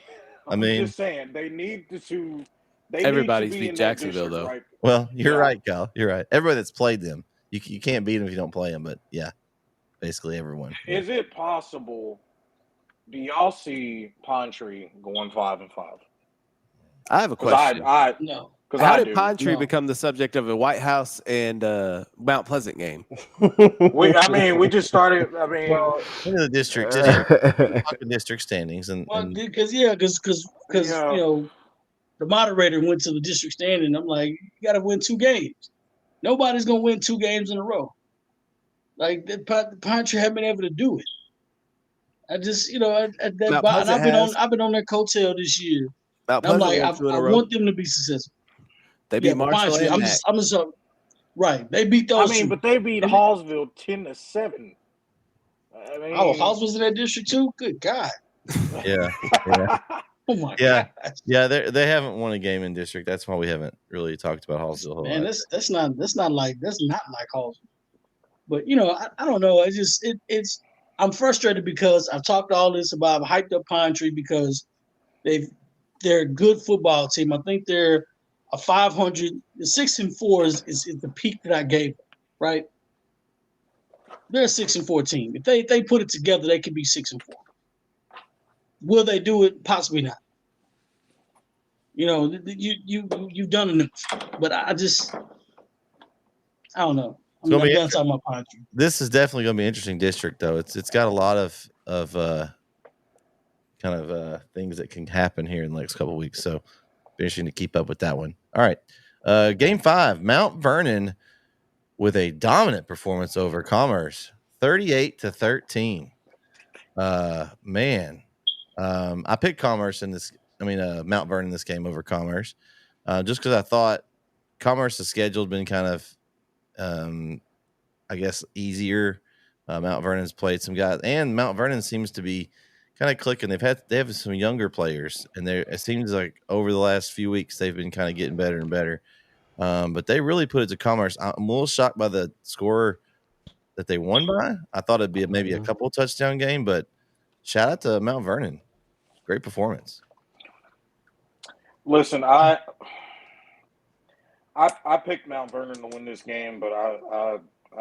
I'm just saying they need to. Everybody's beat Jacksonville, though. Right? Well, you're right, Kyle. You're right. Everybody that's played them, you can't beat them if you don't play them. But yeah, basically everyone. Is it possible? Do y'all see Pine Tree going 5-5? I have a question. No. How did Pine Tree become the subject of a White House and Mount Pleasant game? We just started. In the district, district standings, because the moderator went to the district standing. I'm like, you got to win 2 games. Nobody's gonna win 2 games in a row. Like Pine Tree haven't been able to do it. I just, I've been on their coattail this year. I'm like, I want them to be successful. They beat Marshall. I'm just right. They beat those. But they beat Hallsville 10-7. Hallsville's in that district too. Good God. Yeah. Oh my God. Yeah. They haven't won a game in district. That's why we haven't really talked about Hallsville. Man, that's not like Hallsville. But I don't know. I'm frustrated because I've talked all this about. I've hyped up Pine Tree because they're a good football team. I think they're a 500. 6-4 is the peak that I gave them, right? They're a 6-4 team. If they put it together, they could be 6-4. Will they do it? Possibly not. You've done enough, but I don't know. I'm done talking about Pine Tree. This is definitely going to be an interesting district, though. It's got a lot of things that can happen here in the next couple of weeks. So, be interesting to keep up with that one. All right, Game 5, Mount Vernon with a dominant performance over Commerce, 38-13. I picked Commerce Mount Vernon in this game over Commerce, just because I thought Commerce's schedule had been kind of, I guess, easier. Mount Vernon's played some guys, and Mount Vernon seems to be kind of clicking. They have some younger players, and it seems like over the last few weeks they've been kind of getting better and better. But they really put it to Commerce. I'm a little shocked by the score that they won by. I thought it'd be maybe a couple touchdown game, but shout out to Mount Vernon. Great performance. Listen, I I picked Mount Vernon to win this game, but I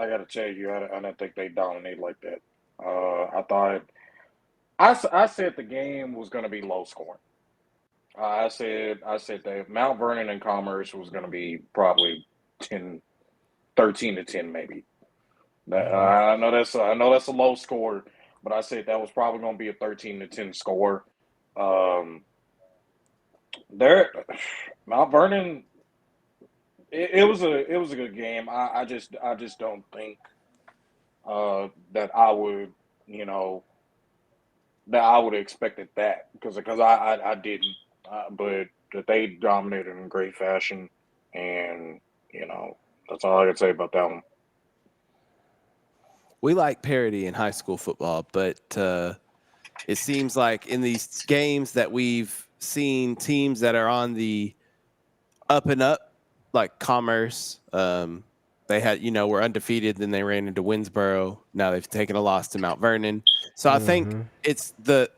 got to tell you, I didn't think they dominated like that. I thought I said the game was going to be low scoring. I said that Mount Vernon and Commerce was going to be probably 10, 13 to 10 maybe. I know that's a low score, but I said that was probably going to be a 13 to 10 score. There, Mount Vernon. It was a good game. I just don't think that I would that I would have expected that because I didn't, but that they dominated in great fashion, and that's all I can say about that one. We like parity in high school football, but it seems like in these games that we've seen teams that are on the up and up, like Commerce, they had, were undefeated. Then they ran into Winsboro. Now they've taken a loss to Mount Vernon. So I think it's the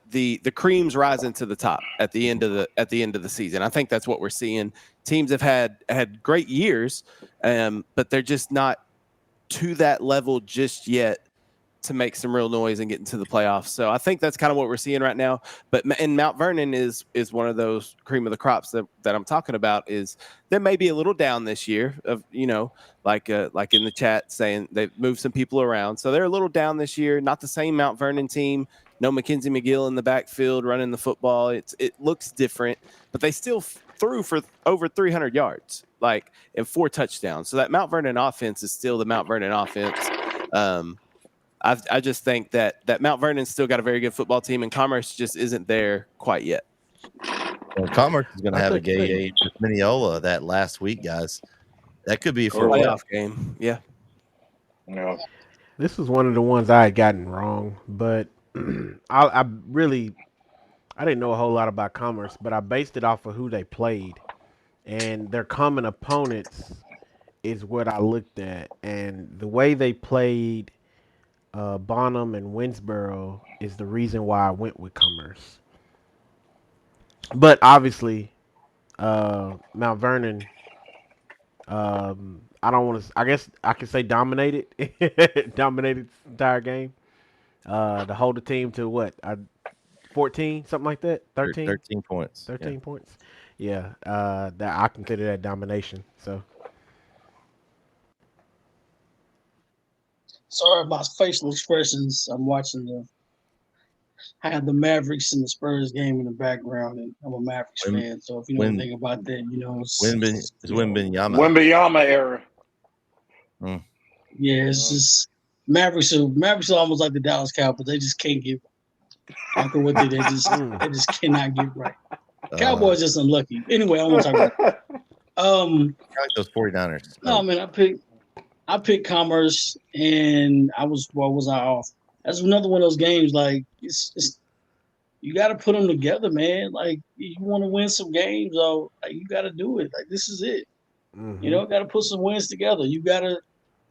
creams rising to the top at the end of the season. I think that's what we're seeing. Teams have had great years, but they're just not to that level just yet to make some real noise and get into the playoffs. So I think that's kind of what we're seeing right now. But and Mount Vernon is one of those cream of the crops that I'm talking about. Is they may be a little down this year, of like in the chat saying they've moved some people around, so they're a little down this year. Not the same Mount Vernon team. No Mackenzie McGill in the backfield running the football. It looks different, but they still threw for over 300 yards, like, and 4 touchdowns. So that Mount Vernon offense is still the Mount Vernon offense. I just think that Mount Vernon's still got a very good football team, and Commerce just isn't there quite yet. Well, Commerce is going to have a game with Mineola that last week, guys. That could be for a playoff game. Yeah. Yeah. This was one of the ones I had gotten wrong, but I didn't know a whole lot about Commerce, but I based it off of who they played, and their common opponents is what I looked at, and the way they played Bonham and Winsboro is the reason why I went with Commerce. But obviously, Mount Vernon, I don't want to. I guess I can say dominated, dominated the entire game. To hold the team to what? 14, something like that. 13. 13 points. 13 points. Yeah, that I consider that domination. So. Sorry about facial expressions. I have the Mavericks and the Spurs game in the background, and I'm a Mavericks fan. So if you know anything about that, it's Wimbenyama. Wimbenyama era. Yeah, it's just Mavericks are almost like the Dallas Cowboys. They just can't get right. I don't care what they just cannot get right. Cowboys just unlucky. Anyway, I want to talk about it. I like those 49ers. No, man, I picked Commerce, and I was off? That's another one of those games. Like it's you got to put them together, man. Like you want to win some games, though. Like, you got to do it. Like this is it. Got to put some wins together. You got to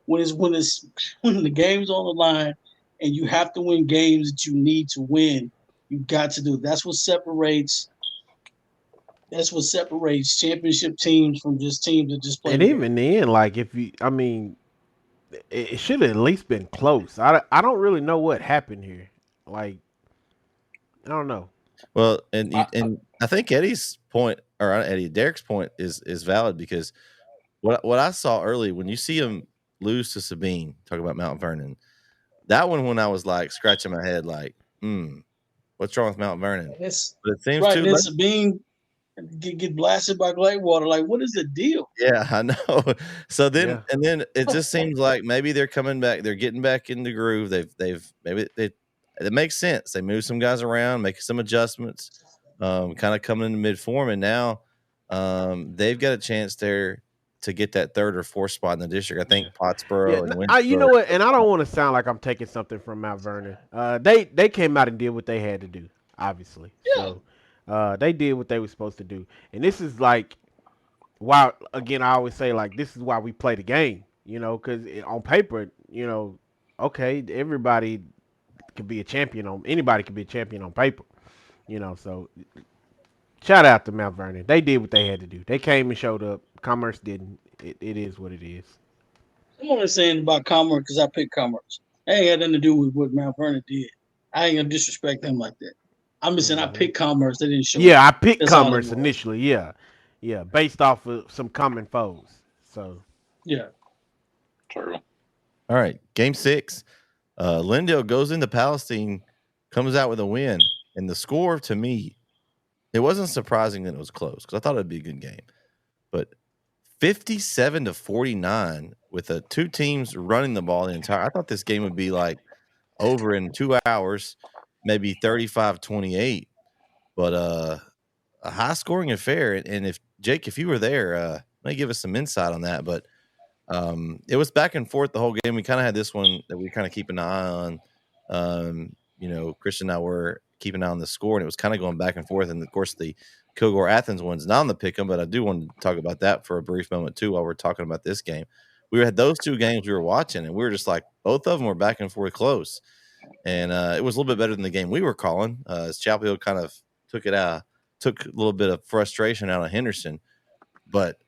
when the game's on the line, and you have to win games that you need to win. You got to do it. That's what separates championship teams from just teams that just play. And even then, like it should have at least been close. I don't really know what happened here. Like, I don't know. Well, and I think Eddie's point, or Derek's point is valid, because what I saw early, when you see him lose to Sabine, talking about Mount Vernon, that one when I was like scratching my head, like, what's wrong with Mount Vernon? But it seems right. Then Sabine get blasted by Gladewater. Like, what is the deal? Yeah, I know. So then, and then it just seems like maybe they're coming back. They're getting back in the groove. It makes sense. They move some guys around, make some adjustments, kind of coming into mid form, and now they've got a chance there to get that 3rd or 4th spot in the district. I think Pottsboro and Winsboro. You know what? And I don't want to sound like I'm taking something from Mount Vernon. They came out and did what they had to do, obviously. Yeah. So they did what they were supposed to do. And this is like why, again, I always say, like, this is why we play the game, because on paper, okay, everybody could be a champion anybody could be a champion on paper, so shout out to Mount Vernon. They did what they had to do. They came and showed up. Commerce didn't. it is what it is. I'm only saying about Commerce because I picked Commerce. That ain't had nothing to do with what Mount Vernon did. I ain't gonna disrespect them like that. I'm just saying I picked Commerce. They didn't show Yeah, up. I picked That's all it Commerce was. initially. Yeah, based off of some common foes. So Yeah. True. All right, game 6. Lindale goes into Palestine, comes out with a win, and the score to me, it wasn't surprising that it was close because I thought it'd be a good game, but 57-49 with the two teams running the ball the entire. I thought this game would be like over in 2 hours, maybe 35-28, but a high scoring affair. And if Jake, if you were there, may give us some insight on that. But it was back and forth the whole game. We kind of had this one that we kind of keep an eye on. Christian and I were keeping an eye on the score, and it was kind of going back and forth. And of course, the Kilgore Athens one's not on the pick 'em, but I do want to talk about that for a brief moment too while we're talking about this game. We had those two games we were watching, and we were just like, both of them were back and forth close. And it was a little bit better than the game we were calling, as Chapel Hill kind of took a little bit of frustration out of Henderson. But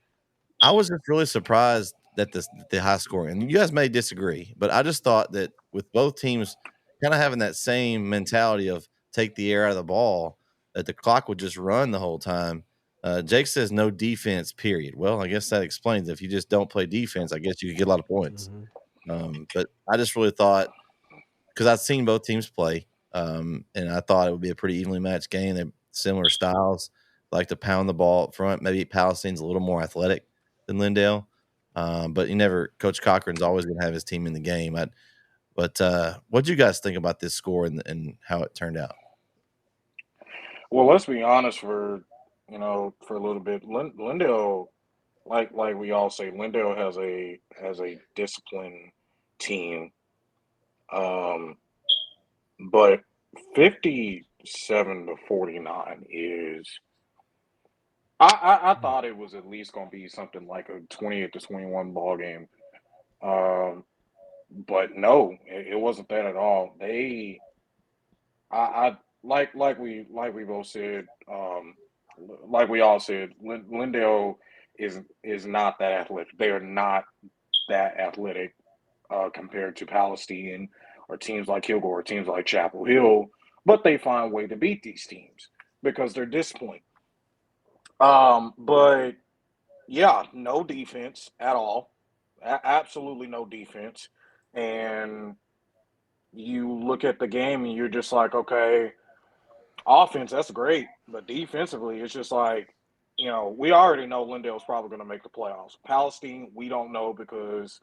I was just really surprised that the high score, and you guys may disagree, but I just thought that with both teams kind of having that same mentality of take the air out of the ball, that the clock would just run the whole time. Jake says no defense, period. Well, I guess that explains it. If you just don't play defense, I guess you could get a lot of points. But I just really thought, because I've seen both teams play, and I thought it would be a pretty evenly matched game. They're similar styles, like to pound the ball up front. Maybe Palestine's a little more athletic than Lindale, but Coach Cochran's always going to have his team in the game. But what do you guys think about this score and how it turned out? Well, let's be honest for a little bit. Lindale, like we all say, Lindale has a disciplined team. But 57-49 is. I thought it was at least going to be something like a 28-21 ball game. But no, it wasn't that at all. I like we both said, like we all said, Lindale is not that athletic. They are not that athletic compared to Palestine or teams like Kilgore or teams like Chapel Hill, but they find a way to beat these teams because they're disciplined. But yeah, no defense at all. Absolutely no defense. And you look at the game and you're just like, okay, offense, that's great. But defensively, it's just like, we already know Lindale's probably going to make the playoffs. Palestine, we don't know because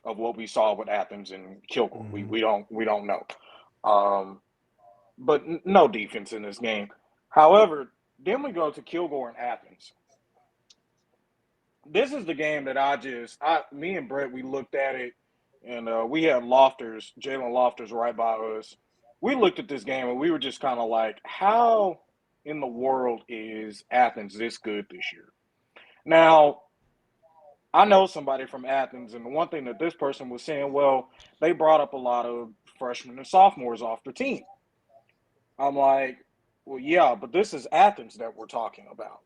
of what we saw with Athens and Kilgore. We don't know. But no defense in this game. However, then we go to Kilgore and Athens. This is the game that me and Brett, we looked at it, and we had Jalen Lofters right by us. We looked at this game, and we were just kind of like, how in the world is Athens this good this year? Now, I know somebody from Athens, and the one thing that this person was saying, well, they brought up a lot of freshmen and sophomores off their team. I'm like, well, yeah, but this is Athens that we're talking about.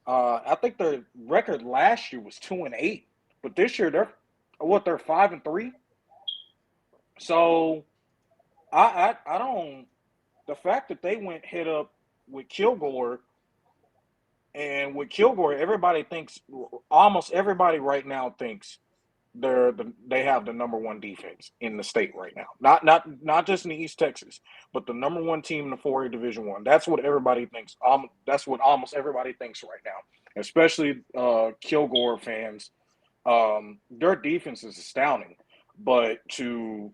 I think their record last year was 2-8, but this year they're 5-3. So I don't. The fact that they went head up with Kilgore, and with Kilgore, almost everybody right now thinks they have the number one defense in the state right now. Not just in the East Texas, but the number one team in the 4A Division I. That's what everybody thinks. That's what almost everybody thinks right now, especially Kilgore fans. Their defense is astounding, but the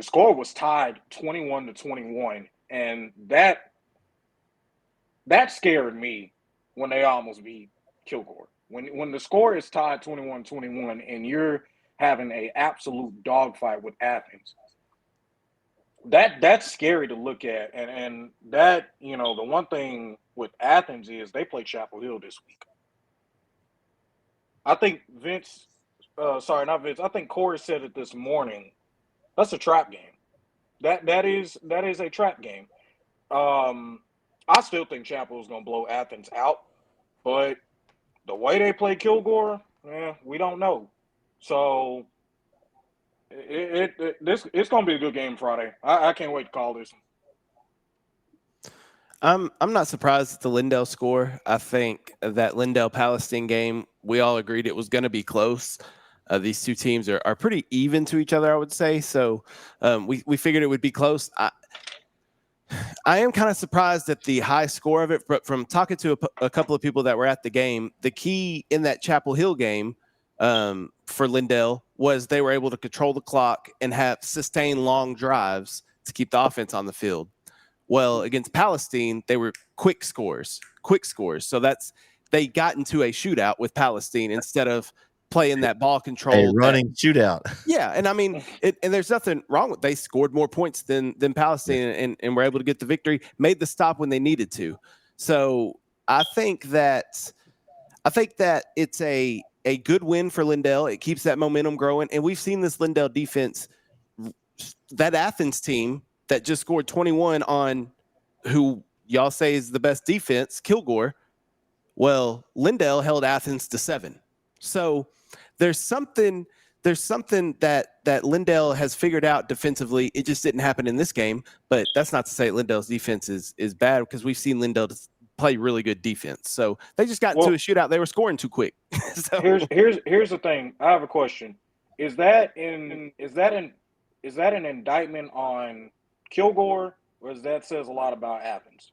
score was tied 21-21, and that scared me when they almost beat Kilgore. When the score is tied 21-21 and you're having an absolute dogfight with Athens, that's scary to look at. And that, the one thing with Athens is they play Chapel Hill this week. I think I think Corey said it this morning. That's a trap game. That is a trap game. I still think Chapel is going to blow Athens out, but the way they play Kilgore, We don't know. So it's going to be a good game Friday. I can't wait to call this one. I'm not surprised at the Lindell score. I think that Lindell Palestine game, we all agreed it was going to be close. These two teams are pretty even to each other, I would say. So we figured it would be close. I am kind of surprised at the high score of it, but from talking to a couple of people that were at the game, the key in that Chapel Hill game for Lindell was they were able to control the clock and have sustained long drives to keep the offense on the field. Well, against Palestine, they were quick scores. So they got into a shootout with Palestine instead of playing that ball control. A running shootout. Yeah, and I mean, and there's nothing wrong with. They scored more points than Palestine, and were able to get the victory. Made the stop when they needed to. So I think that it's a good win for Lindell. It keeps that momentum growing, and we've seen this Lindell defense, that Athens team that just scored 21 on who y'all say is the best defense, Kilgore. Well, Lindell held Athens to 7. So there's something that Lindell has figured out defensively. It just didn't happen in this game, but that's not to say Lindell's defense is bad, because we've seen Lindell play really good defense. So they just got into a shootout. They were scoring too quick. So here's the thing. I have a question. Is that an indictment on Kilgore, or does that says a lot about Athens?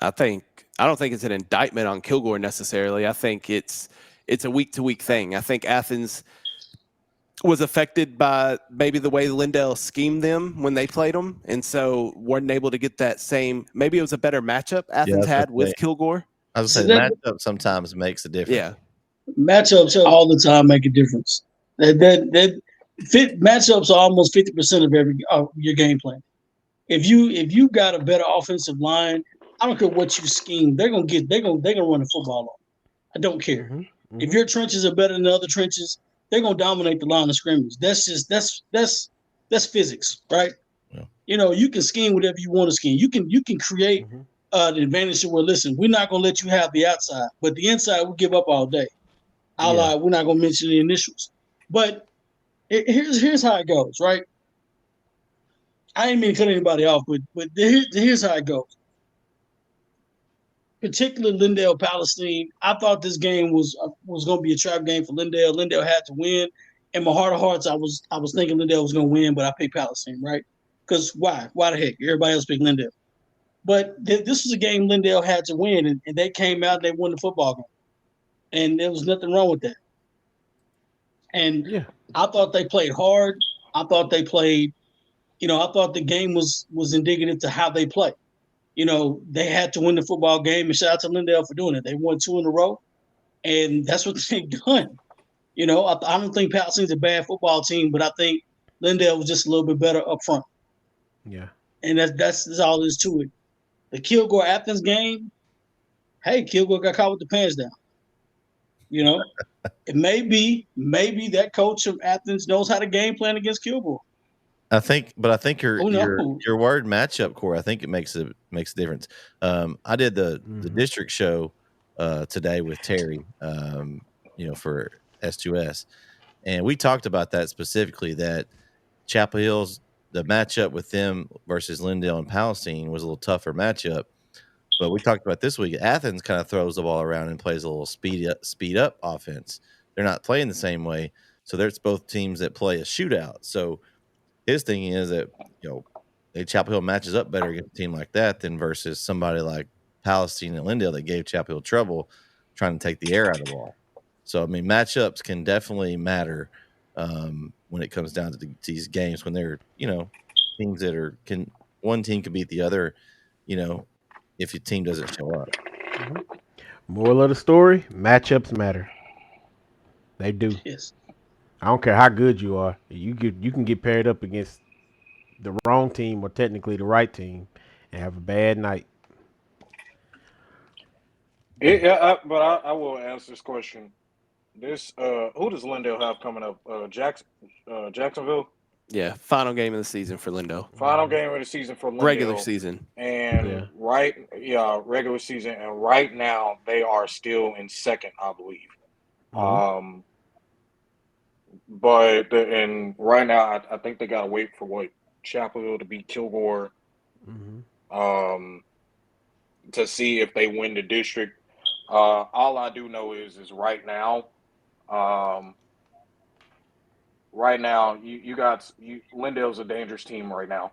I don't think it's an indictment on Kilgore necessarily. I think it's a week-to-week thing. I think Athens was affected by maybe the way Lindell schemed them when they played them, and so weren't able to get that same. Maybe it was a better matchup Athens had with Kilgore. I was saying matchup sometimes makes a difference. Yeah, matchups all the time make a difference. Matchups are almost 50% of your game plan. If you got a better offensive line, I don't care what you scheme, they're gonna run the football on. I don't care. Mm-hmm. If your trenches are better than the other trenches, they're gonna dominate the line of scrimmage. That's physics, right? Yeah. You can scheme whatever you want to scheme. You can create an advantage to where, listen, we're not gonna let you have the outside, but the inside we give up all day. We're not gonna mention the initials. But here's how it goes, right? I ain't mean to cut anybody off, but here's how it goes. Particularly Lindell Palestine, I thought this game was going to be a trap game for Lindell. Lindell had to win. In my heart of hearts, I was thinking Lindell was going to win, but I picked Palestine, right? Because why? Why the heck? Everybody else picked Lindell. But this was a game Lindell had to win, and they came out and they won the football game. And there was nothing wrong with that. And I thought they played hard. I thought they played, I thought the game was indicative to how they play. They had to win the football game, and shout out to Lindell for doing it. They won 2 in a row, and that's what they've done. I don't think Palestine's a bad football team, but I think Lindell was just a little bit better up front. Yeah. And that's all there is to it. The Kilgore Athens game, hey, Kilgore got caught with the pants down. It may be that coach of Athens knows how to game plan against Kilgore. I think your word matchup, Corey, I think it makes a difference. I did the district show today with Terry, for S2S, and we talked about that specifically. That Chapel Hill's the matchup with them versus Lindell and Palestine was a little tougher matchup. But we talked about this week. Athens kind of throws the ball around and plays a little speed up offense. They're not playing the same way, so there's both teams that play a shootout. So his thing is that, Chapel Hill matches up better against a team like that than versus somebody like Palestine and Lindell that gave Chapel Hill trouble trying to take the air out of the ball. So, I mean, matchups can definitely matter when it comes down to these games when they're, teams that one team can beat the other, if your team doesn't show up. Mm-hmm. Moral of the story, matchups matter. They do. Yes. I don't care how good you are. You can get paired up against the wrong team or technically the right team and have a bad night. But I will answer this question. Who does Lindell have coming up? Jacksonville? Yeah, final game of the season for Lindo. Final game of the season for Lindale. Regular season. And regular season. And right now they are still in second, I believe. But right now I think they gotta wait for Chapel Hill to beat Kilgore. To see if they win the district. All I do know is right now, Lindale's a dangerous team right now.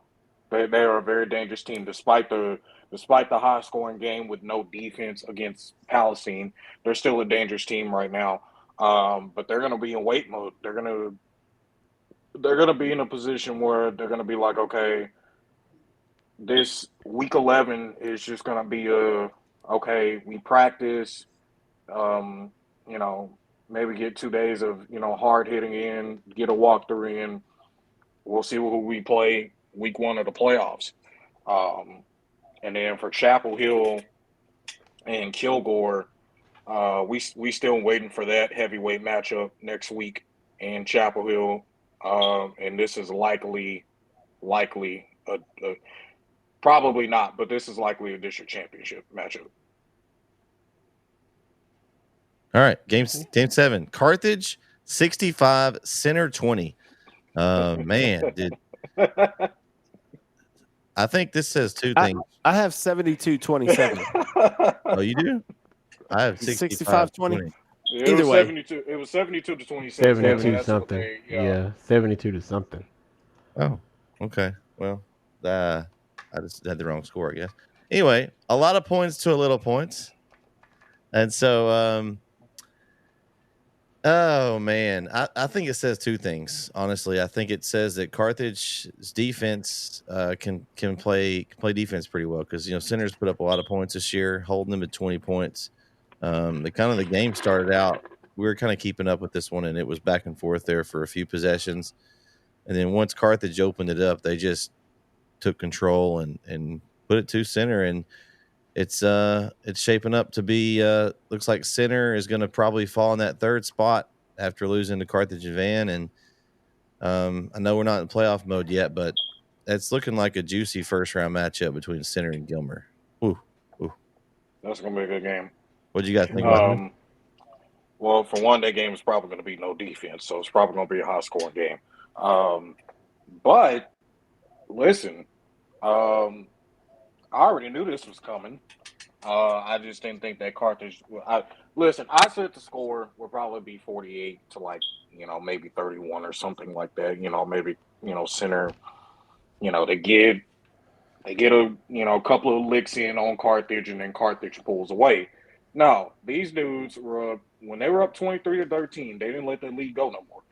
They are a very dangerous team, despite the high scoring game with no defense against Palestine. They're still a dangerous team right now. But they're going to be in wait mode. They're going to be in a position where they're going to be like, okay, this week 11 is just going to be okay, we practice, maybe get 2 days of, hard hitting in, get a walkthrough in. We'll see who we play week 1 of the playoffs. And then for Chapel Hill and Kilgore, we still waiting for that heavyweight matchup next week in Chapel Hill. And this is likely probably not, but this is likely a district championship matchup. All right, game 7. Carthage 65, Center 20. Man, dude. I think this says two things. I have 72-27. Oh, you do? I have 65-20. Either way, 72. It was 72 to 27. 72 something. Yeah, 72 to something. Oh, okay. Well, I just had the wrong score, I guess. Anyway, a lot of points to a little points. And so, oh, man, I think it says two things, honestly. I think it says that Carthage's defense can play defense pretty well because, Center's put up a lot of points this year, holding them at 20 points. The game started out, we were kind of keeping up with this one, and it was back and forth there for a few possessions. And then once Carthage opened it up, they just took control and put it to Center, and it's shaping up to be looks like Center is going to probably fall in that third spot after losing to Carthage and Van. And I know we're not in playoff mode yet, but it's looking like a juicy first round matchup between Center and Gilmer. Ooh. That's going to be a good game. What do you guys think about that? Well, for one, that game is probably going to be no defense, so it's probably going to be a high scoring game. But listen, I already knew this was coming. I just didn't think that Carthage. I said the score would probably be 48 to maybe 31 or something like that. Maybe Center. They get a couple of licks in on Carthage, and then Carthage pulls away. No, these dudes were when they were up 23-13. They didn't let the lead go no more.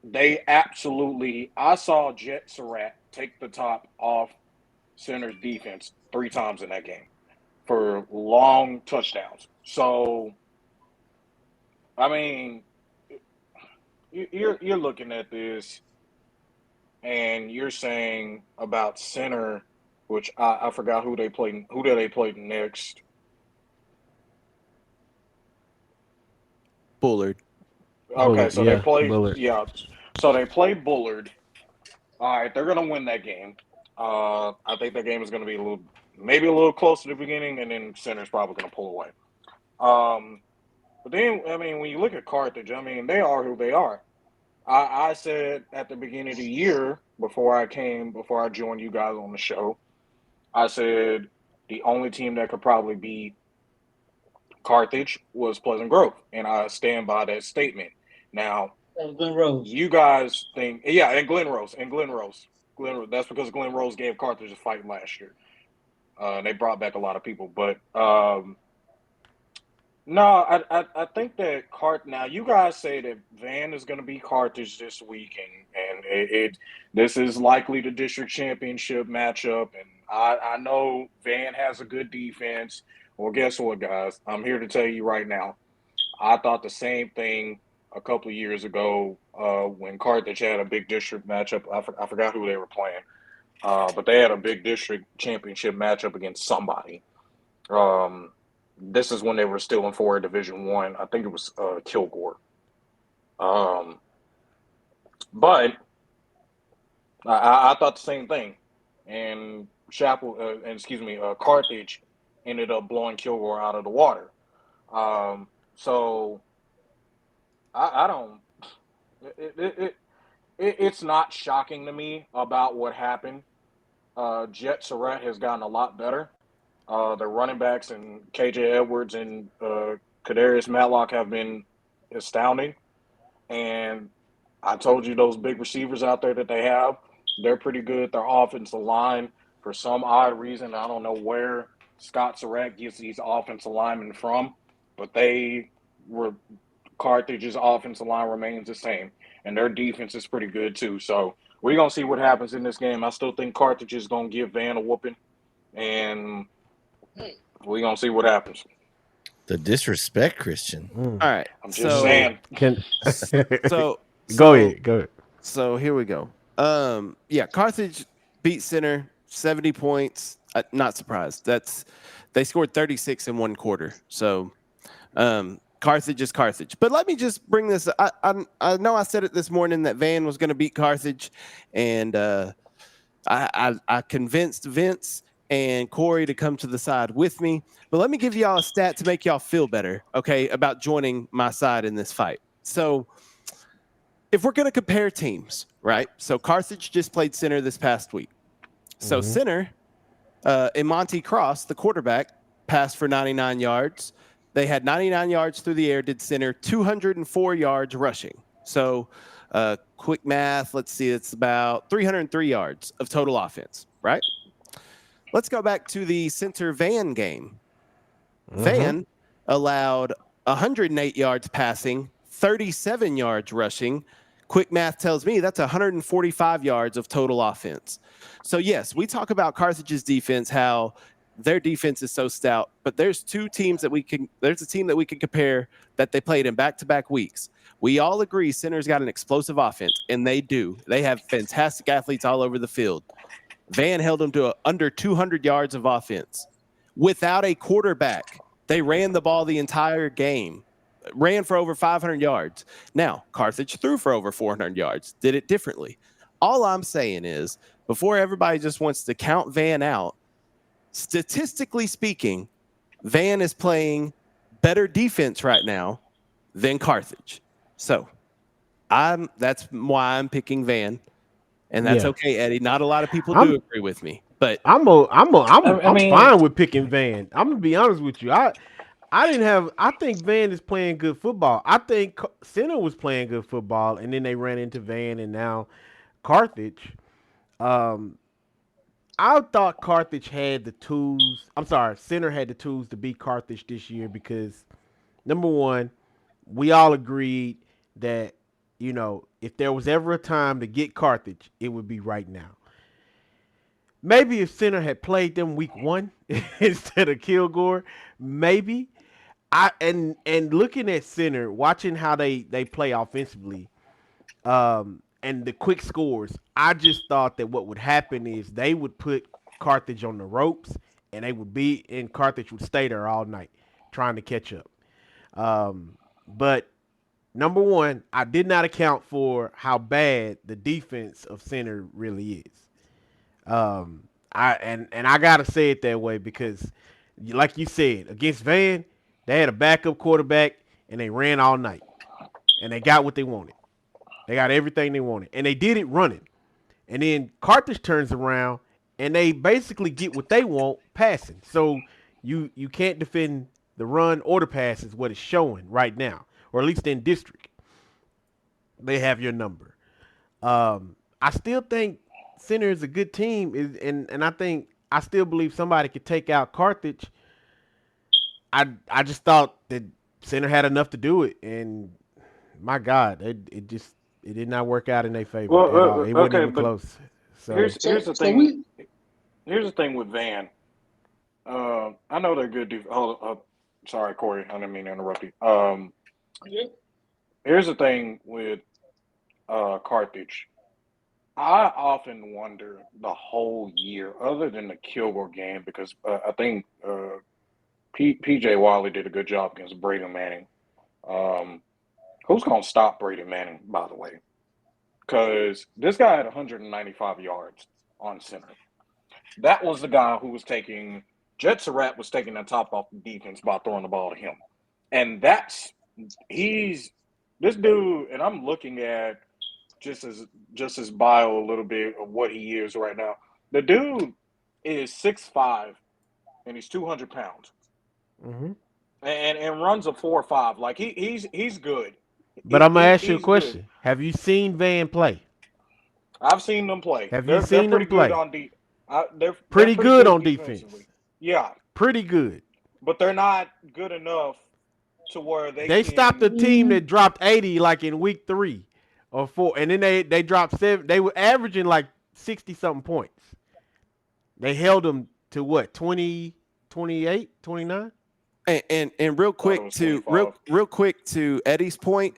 They absolutely. I saw Jet Surratt take the top off Center's defense 3 times in that game for long touchdowns. So, I mean, you're looking at this, and you're saying about Center, which I forgot who they played. Who did they play next? Bullard. Okay, so they played Bullard. Yeah, so they played Bullard. All right, they're gonna win that game. I think that game is gonna be maybe a little close to the beginning, and then Center's probably gonna pull away. But then, when you look at Carthage, they are who they are. I said at the beginning of the year before I joined you guys on the show, I said the only team that could probably beat Carthage was Pleasant Grove, and I stand by that statement. Now, Glen Rose. You guys think, and Glen Rose. That's because Glen Rose gave Carthage a fight last year. They brought back a lot of people, but no, I think that now you guys say that Van is going to be Carthage this week, and this is likely the district championship matchup, and I know Van has a good defense. Well, guess what, guys? I'm here to tell you right now. I thought the same thing a couple of years ago when Carthage had a big district matchup. I forgot who they were playing, but they had a big district championship matchup against somebody. This is when they were still in 4 Division 1. I think it was Kilgore. But I thought the same thing, and Carthage ended up blowing Kilgore out of the water. So I don't. It's not shocking to me about what happened. Jet Surratt has gotten a lot better. The running backs and KJ Edwards and Kadarius Matlock have been astounding. And I told you those big receivers out there that they have, they're pretty good. Their offensive line, for some odd reason, I don't know where Scott Surratt gets these offensive linemen from, but Carthage's offensive line remains the same, and their defense is pretty good too. So we're gonna see what happens in this game. I still think Carthage is gonna give Van a whooping, and we're gonna see what happens. The disrespect, Christian. All right. I'm just saying. So Go ahead. So here we go. Carthage beat Center 70 points. Not surprised. They scored 36 in one quarter. So Carthage is Carthage. But let me just bring this. I know I said it this morning that Van was going to beat Carthage, and I convinced Vince and Corey to come to the side with me. But let me give y'all a stat to make y'all feel better, okay, about joining my side in this fight. So if we're going to compare teams, right? So Carthage just played Center this past week. So Center, in Monty Cross, the quarterback, passed for 99 yards. They had 99 yards through the air, did Center 204 yards rushing. So quick math, let's see, it's about 303 yards of total offense, right? Let's go back to the Center Van game. Van allowed 108 yards passing, 37 yards rushing. Quick math tells me that's 145 yards of total offense. So, yes, we talk about Carthage's defense, how their defense is so stout, but there's a team that we can compare that they played in back-to-back weeks. We all agree Center's got an explosive offense, and they do. They have fantastic athletes all over the field. Van held them to under 200 yards of offense. Without a quarterback, they ran the ball the entire game, ran for over 500 yards. Now, Carthage threw for over 400 yards, did it differently. All I'm saying is, before everybody just wants to count Van out, statistically speaking, Van is playing better defense right now than Carthage. So that's why I'm picking Van. And that's okay, Eddie. Not a lot of people do agree with me, but I'm fine with picking Van. I'm gonna be honest with you. I think Van is playing good football. I think Center was playing good football, and then they ran into Van, and now Carthage. I thought Carthage had the tools. I'm sorry, Center had the tools to beat Carthage this year because, number one, we all agreed that, if there was ever a time to get Carthage, it would be right now. Maybe if Center had played them week 1 instead of Kilgore, maybe. And looking at Center, watching how they play offensively, and the quick scores, I just thought that what would happen is they would put Carthage on the ropes, and Carthage would stay there all night trying to catch up. But number one, I did not account for how bad the defense of Center really is. I gotta say it that way because, like you said, against Van, they had a backup quarterback and they ran all night, and they got what they wanted. They got everything they wanted, and they did it running. And then Carthage turns around and they basically get what they want passing. So you can't defend the run or the pass is what it's showing right now, or at least in district. They have your number. I still think Center is a good team, and I still believe somebody could take out Carthage. I just thought that Center had enough to do it, and my God, it did not work out in their favor at all. It wasn't even close. So here's the thing. Here's the thing with Van. I know they're good. Sorry, Corey. I didn't mean to interrupt you. Here's the thing with Carthage. I often wonder the whole year, other than the Kilgore game, because I think PJ Wiley did a good job against Brady Manning. Who's going to stop Brady Manning, by the way? because this guy had 195 yards on center. That was the guy who was taking – Jet Surratt was taking the top off the defense by throwing the ball to him. And he's – this dude – and I'm looking at just his bio a little bit of what he is right now. The dude is 6'5", and he's 200 pounds. Mm-hmm. And runs a 4.5. Like, he's good. But I'm going to ask you a question. Good. Have you seen Van play? I've seen them play. Have you seen them play? They're pretty good on defense. Yeah. Pretty good. But they're not good enough to where they stopped a team that dropped 80 like in week 3 or 4. And then they dropped 7. They were averaging like 60-something points. They held them to what, 20, 28, 29? And real quick to Eddie's point,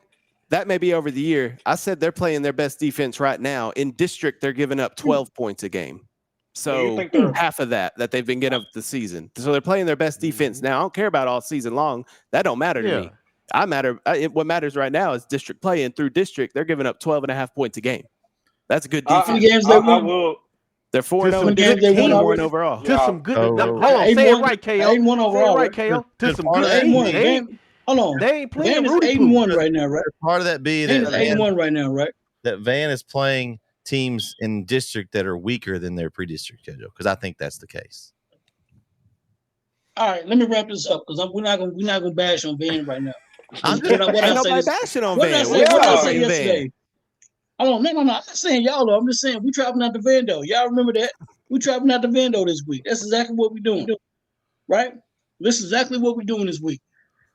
that may be over the year. I said they're playing their best defense right now. In district, they're giving up 12 points a game. So half of that they've been getting up the season. So they're playing their best defense now. I don't care about all season long. That don't matter to me. What matters right now is district play. And through district, they're giving up 12.5 points a game. That's a good defense. They're 4-0 in overall. To some good. Hold on, say it right, KO. Say it right, KO. To some good. Hold on. They ain't playing. Van is 8-1 right now, right? Part of that being Van is 8-1 right now, right? That Van is playing teams in district that are weaker than their pre-district schedule, because I think that's the case. All right, let me wrap this up because we're not gonna bash on Van right now. Ain't nobody bashing on Van. What did I say yesterday? Hold on, no. I'm not saying y'all though. I'm just saying we traveling out to Vando. Y'all remember that? We traveling out to Vando this week. That's exactly what we're doing, right? This is exactly what we're doing this week.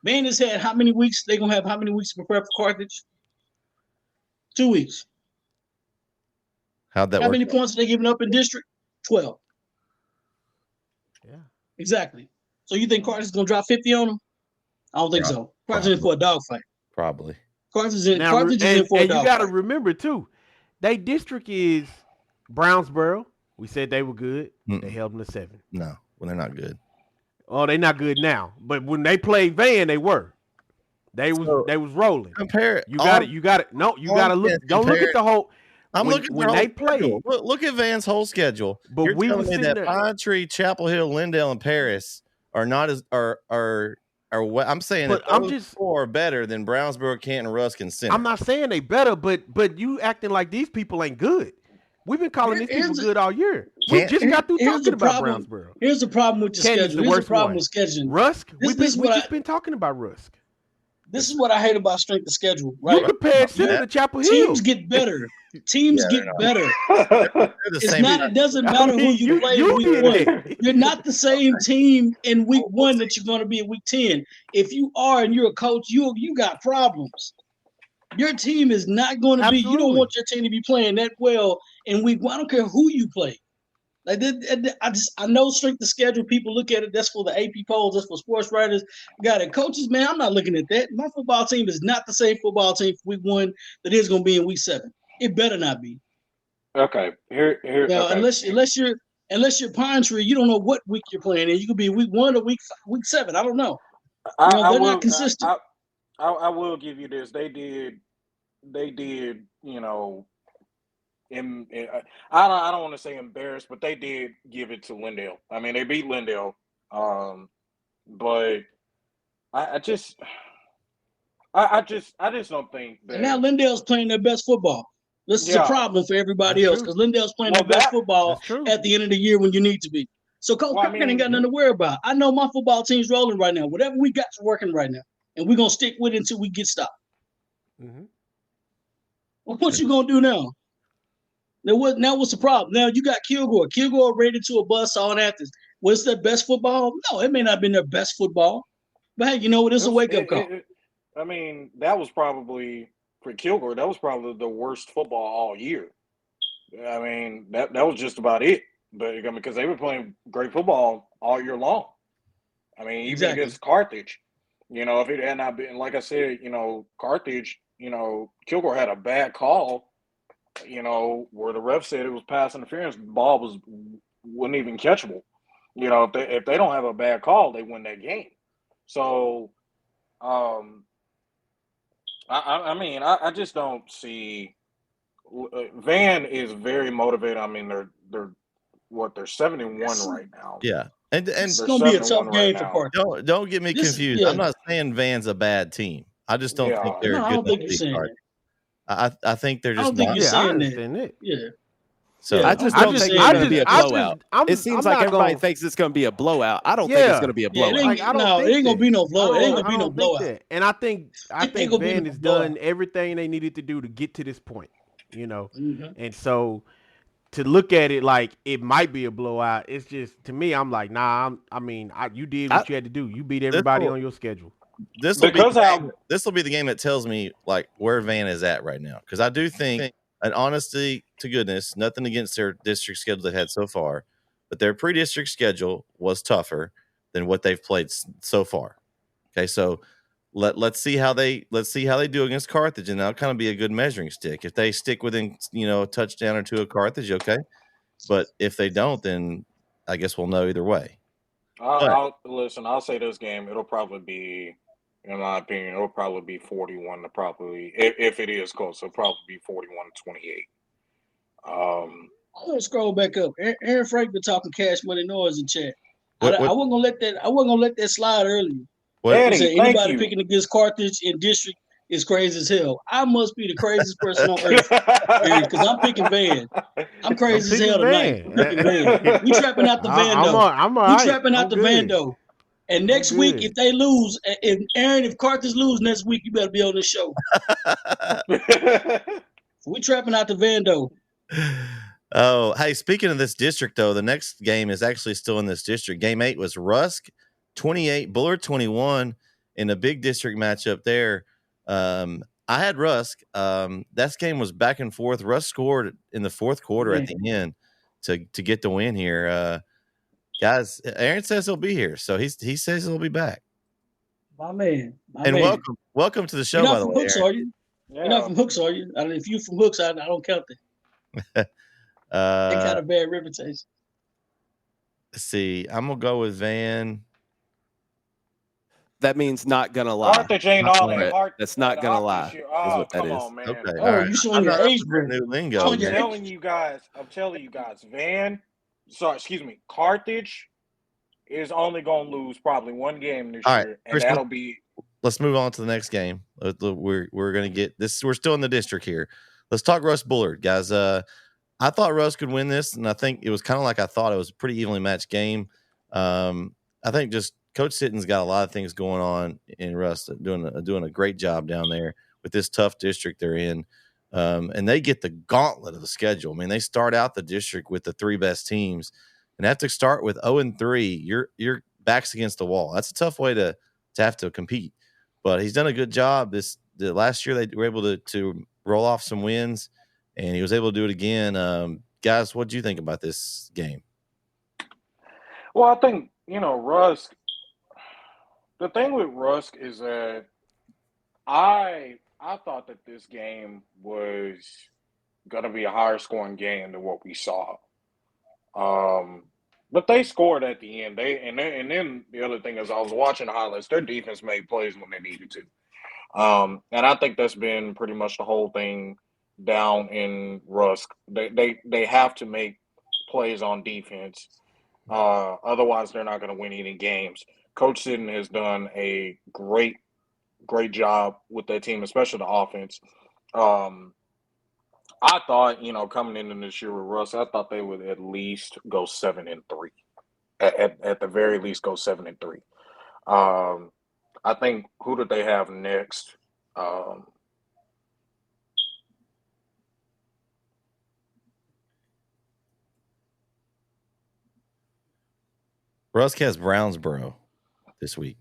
Van has had how many weeks? They're gonna have how many weeks to prepare for Carthage? 2 weeks. How'd that work? How many points are they giving up in district? 12. Yeah. Exactly. So you think Carthage is gonna drop 50 on them? I don't think so. Carthage is in for a dogfight. Probably. Carthage is in for a dogfight. And you got to remember too, they district is Brownsboro. We said they were good. They held them to 7. No, well, they're not good. Oh, they're not good now. But when they played Van, they were. They was rolling. Compare it. You got it. No, you got to look. Don't look at the whole. I'm looking when they play. Look at Van's whole schedule. But you're telling me that Pine Tree, Chapel Hill, Lindale, and Paris are not as are what I'm saying. That those 4 are better than Brownsboro, Canton, Rusk, and Center. I'm not saying they better, but you acting like these people ain't good. We've been calling these people good all year. We just got through talking about Brownsboro. Here's the problem with your schedule. Here's the problem with scheduling. Rusk. We've just been talking about Rusk. This is what I hate about strength of schedule. Right? You compared Center to Chapel Hill. Teams get better. Get better. It doesn't matter who you play in week 1. You're not the same team in week 1 that you're going to be in week 10. If you are and you're a coach, you got problems. Your team is not going to be. You don't want your team to be playing that well in week 1. I don't care who you play. Like I know strength of schedule. People look at it. That's for the AP polls. That's for sports writers. Got it. Coaches, man, I'm not looking at that. My football team is not the same football team for week 1 that is going to be in week 7. It better not be. Okay. Here. Now, okay. unless you're Pine Tree, you don't know what week you're playing in. You could be week 1 or week 7. I don't know. They're not consistent. I will give you this. They did. You know. I don't want to say embarrassed, but they did give it to Lindale. I mean, they beat Lindale. But I just don't think that. And now Lindale's playing their best football. This is a problem for everybody else because Lindale's playing their best football at the end of the year when you need to be. So Coach Cochran ain't got nothing to worry about. I know my football team's rolling right now. Whatever we got's working right now, and we're gonna stick with it until we get stopped. Mm-hmm. Well, what you gonna do now? Now what's the problem? Now you got Kilgore. Kilgore rated to a bus on Athens. Was their best football? No, it may not have been their best football. But hey, you know what? It's a wake-up call. I mean, that was probably, for Kilgore, that was probably the worst football all year. I mean, that was just about it. But because they were playing great football all year long. I mean, even against Carthage, if it had not been, like I said, Carthage, Kilgore had a bad call. Where the ref said it was pass interference, the ball wasn't even catchable. If they don't have a bad call, they win that game. So, I just don't see Van is very motivated. I mean, they're 7-1 right now. Yeah, and It's They're going to be a 7-1 tough right game for now. Carter. don't get me confused. Yeah. I'm not saying Van's a bad team. I just don't think they're No, I good don't enough think to you're beat saying Carter. that. I think they're I just don't think not. you're Yeah, I saying that. understand that. Yeah. So Yeah, I just I don't think think you're it's saying going to be a blowout. It seems like everybody thinks it's going to be a blowout. I don't think it's going to be a Yeah, it blowout. ain't, I don't no, it think ain't gonna that. be no blowout. It ain't gonna I be no don't think blowout. that. And I think It ain't gonna be Van no has blowout. done everything they needed to do to get to this point. Mhm. And so to look at it like it might be a blowout, it's just to me. I'm like, nah. You did what you had to do. You beat everybody on your schedule. This will be the game that tells me like where Van is at right now, because I do think, and honesty to goodness, nothing against their district schedule they've had so far, but their pre-district schedule was tougher than what they've played so far. Okay, so let's see how they do against Carthage, and that'll kind of be a good measuring stick. If they stick within a touchdown or two of Carthage, okay, but if they don't, then I guess we'll know either way. I'll say this game. It'll probably be, in my opinion, it'll probably be 41 to probably, if it is close, it'll probably be 41-28. I'm gonna scroll back up. Aaron Frank been talking cash money noise in chat. I What- wasn't gonna let that. I wasn't gonna let that slide earlier. Eddie, He said thank anybody you. picking against Carthage in district is crazy as hell. I must be the craziest person on earth, because I'm picking Van. I'm crazy as hell tonight. I'm picking Van. We trapping out the Vando. I'm all We right. trapping out I'm the good. Vando. And next week, good. if they lose, if Carthage lose next week, you better be on the show. We trapping out the Vando. Oh, hey, speaking of this district, though, the next game is actually still in this district. Game 8 was Rusk 28, Bullard 21 in a big district matchup there. I had Rusk. That game was back and forth. Rusk scored in the fourth quarter at the end to get the win here. Guys, Aaron says he'll be here, so he says he'll be back. My man. Welcome to the show, You're not by the from way, Hooks, Aaron. are you? You're not from Hooks, are you? I mean, if you're from Hooks, I don't count that. That kind of bad reputation. Let's see. I'm gonna go with Van. That means not gonna lie. Carthage ain't all that. That's not gonna lie. Is what that come is. on, man. Okay. Oh, you showing your age, bro? New lingo. I'm telling you guys, Van. Sorry, excuse me. Carthage is only gonna lose probably one game this year, and that'll be. Let's move on to the next game. We're gonna get this. We're still in the district here. Let's talk Russ Bullard, guys. I thought Russ could win this, and I think it was kind of like I thought. It was a pretty evenly matched game. I think just Coach Sitton's got a lot of things going on in Russ, doing a great job down there with this tough district they're in. And they get the gauntlet of the schedule. I mean, they start out the district with the three best teams, and have to start with 0-3. Your back's against the wall. That's a tough way to have to compete. But he's done a good job. The last year they were able to roll off some wins, and he was able to do it again. Guys, what do you think about this game? Well, I think Rusk. The thing with Rusk is that I thought that this game was gonna be a higher scoring game than what we saw. But they scored at the end. And then the other thing is I was watching the highlights. Their defense made plays when they needed to. And I think that's been pretty much the whole thing down in Rusk. They have to make plays on defense. Otherwise, they're not going to win any games. Coach Sitton has done a great job with that team, especially the offense. I thought, coming into this year with Russ, I thought they would at least go 7-3. At the very least, go 7-3. I think who did they have next? Rusk has Brownsboro this week.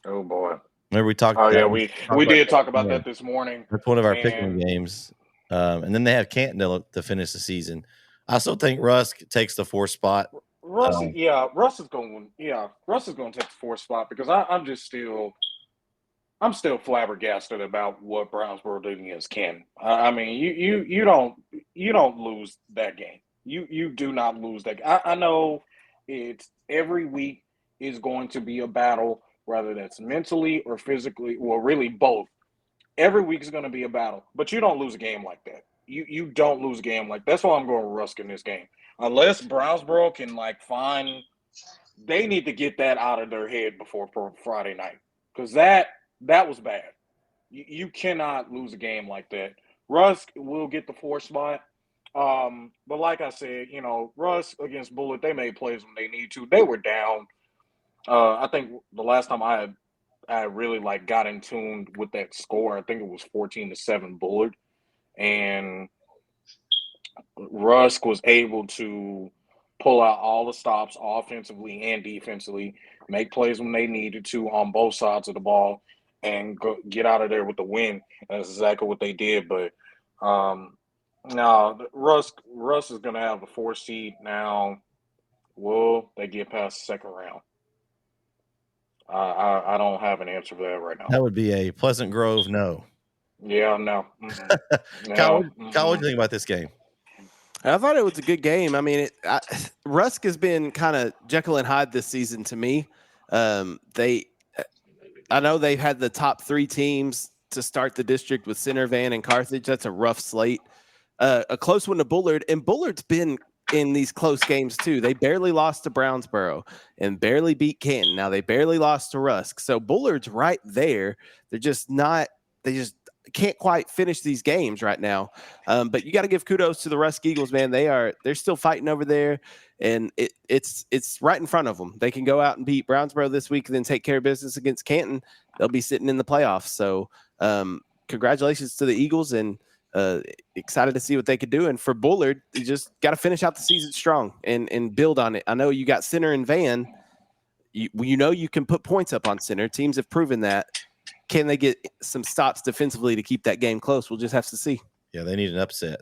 Oh boy! Remember we talked? Oh yeah, we did talk about that this morning. That's one of our picking games. And then they have Canton to finish the season. I still think Rusk takes the fourth spot. Russ is going to take the fourth spot because I'm still flabbergasted about what Brownsboro did against Canton. I mean, you don't lose that game. You do not lose that. I know it's every week is going to be a battle, whether that's mentally or physically, or really both. Every week is going to be a battle, but you don't lose a game like that. you don't lose a game like that's why I'm going Rusk in this game. Unless Brownsboro can find, they need to get that out of their head before Friday night because that was bad. You cannot lose a game like that. Rusk will get the 4 spot. But like I said, Rusk against Bullet, they made plays when they need to. They were down. I think the last time I really got in tune with that score, I think it was 14-7 Bullard. And Rusk was able to pull out all the stops offensively and defensively, make plays when they needed to on both sides of the ball, and get out of there with the win. That's exactly what they did. But now Rusk is going to have the 4 seed now. Will they get past the second round? I don't have an answer for that right now. That would be a Pleasant Grove no. Yeah, no. Kyle, what do you think about this game? I thought it was a good game. I mean, Rusk has been kind of Jekyll and Hyde this season to me. I know they've had the top 3 teams to start the district with Center, Van, and Carthage. That's a rough slate. A close one to Bullard, and Bullard's been in these close games too. They barely lost to Brownsboro and barely beat Canton. Now they barely lost to Rusk. So Bullard's right there. They just can't quite finish these games right now. But you got to give kudos to the Rusk Eagles, man. They're still fighting over there, and it's right in front of them. They can go out and beat Brownsboro this week and then take care of business against Canton. They'll be sitting in the playoffs. So congratulations to the Eagles, and excited to see what they could do. And for Bullard, you just got to finish out the season strong and build on it. I know you got Center and Van. You can put points up on Center. Teams have proven that. Can they get some stops defensively to keep that game close? We'll just have to see. Yeah, they need an upset.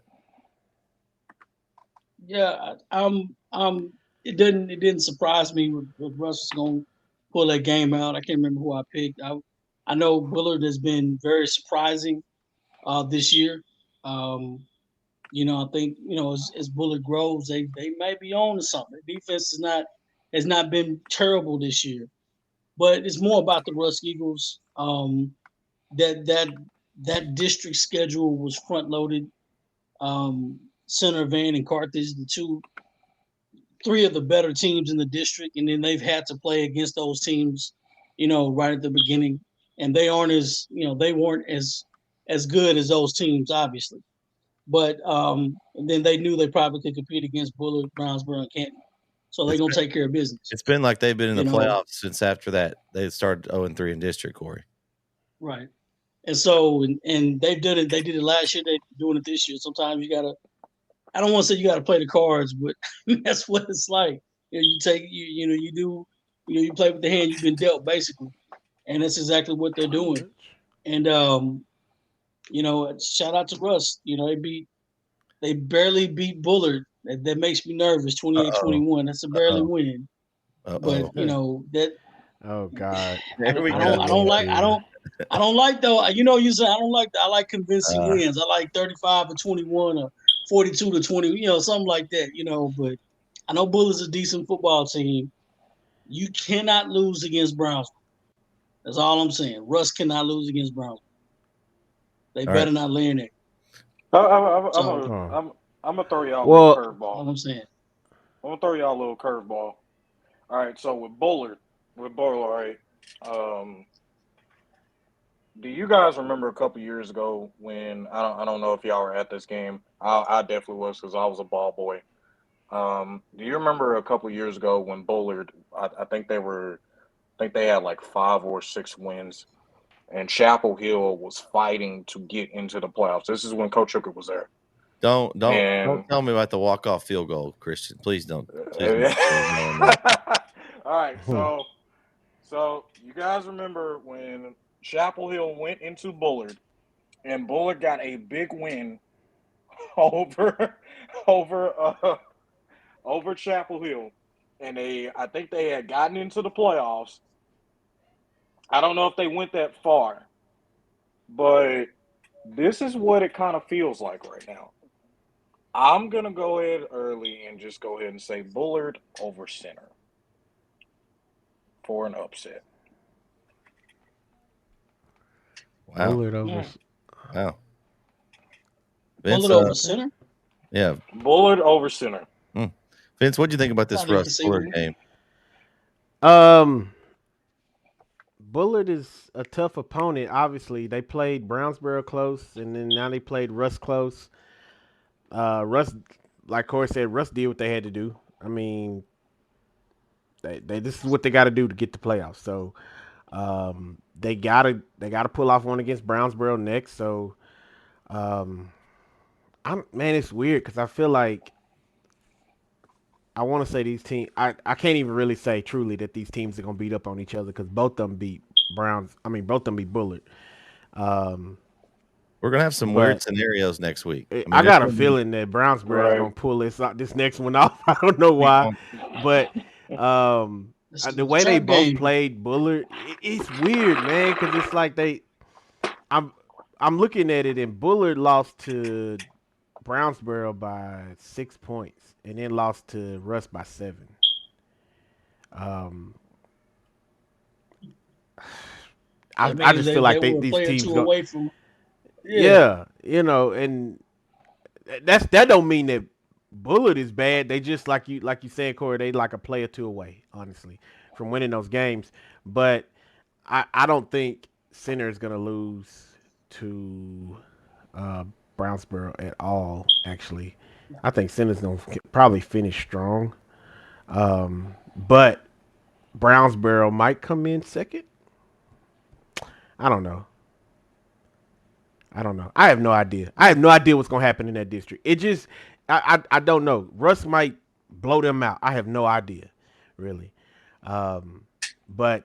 Yeah, it didn't surprise me with Russ going to pull that game out. I can't remember who I picked. I know Bullard has been very surprising this year. I think as Bullard grows, they may be on to something. The defense has not been terrible this year, but it's more about the Rusk Eagles. That district schedule was front loaded. Center, Van, and Carthage, three of the better teams in the district, and then they've had to play against those teams, right at the beginning, and they weren't as good as those teams, obviously. But then they knew they probably could compete against Bullard, Brownsboro, and Canton. So they're going to take care of business. It's been like they've been in the playoffs since after that. They started 0-3 in district, Corey. Right. And so, and they've done it. They did it last year. They're doing it this year. Sometimes you got to, I don't want to say you got to play the cards, but that's what it's like. You play with the hand you've been dealt, basically. And that's exactly what they're doing. And, shout out to Russ. They barely beat Bullard. That makes me nervous. 28-21. That's a barely win. But that. Oh God. I don't like though. You say I don't like. I like convincing wins. I like 35-21 or 42-20. Something like that. But I know Bullard's a decent football team. You cannot lose against Brownsville. That's all I'm saying. Russ cannot lose against Brownsville. They better not lay in it. I'm gonna throw y'all a little curveball. All I'm saying. I'm gonna throw y'all a little curveball. All right, so with Bullard, right? Do you guys remember a couple years ago when I don't know if y'all were at this game? I definitely was because I was a ball boy. Do you remember a couple years ago when Bullard? I think they had like 5 or 6 wins, and Chapel Hill was fighting to get into the playoffs. This is when Coach Hooker was there. Don't tell me about the walk-off field goal, Christian. Please don't. All right, so you guys remember when Chapel Hill went into Bullard, and Bullard got a big win over Chapel Hill, and I think they had gotten into the playoffs. I don't know if they went that far, but this is what it kind of feels like right now. I'm going to go ahead early and just go ahead and say Bullard over Center for an upset. Wow. Bullard over. Wow. Vince, Bullet over center. yeah, Bullet over center. Vince, what do you think about this Not Russ Fuller inconceivable. game? Bullard is a tough opponent. Obviously, they played Brownsboro close, and then now they played Russ close. Russ, like Corey said, Russ did what they had to do. I mean, they this is what they got to do to get the playoffs. So they gotta pull off one against Brownsboro next. So man, it's weird because I feel like I want to say these teams. I can't even really say truly that these teams are gonna beat up on each other because both of them beat Browns. I mean, both of them beat Bullard. Um, We're gonna have some weird but scenarios next week. I mean, I there's got a gonna be feeling that Brownsboro is Right. gonna pull this next one off. I don't know why, but It's the a way they trap both game. played Bullard, it's weird, man, because it's like I'm I'm looking at it, and Bullard lost to Brownsboro by 6 points, and then lost to Russ by 7. Um, That I means just feel they like were a these player teams two go, away from. Yeah, yeah, and that don't mean that Bullard is bad. They just like you said, Corey. They like a play or two away, honestly, from winning those games. But I don't think Center is gonna lose to uh, Brownsboro at all. Actually, I think Center's gonna probably finish strong. But Brownsboro might come in second. I don't know. I don't know. I have no idea. I have no idea what's gonna happen in that district. It just, I don't know. Russ might blow them out. I have no idea, really. But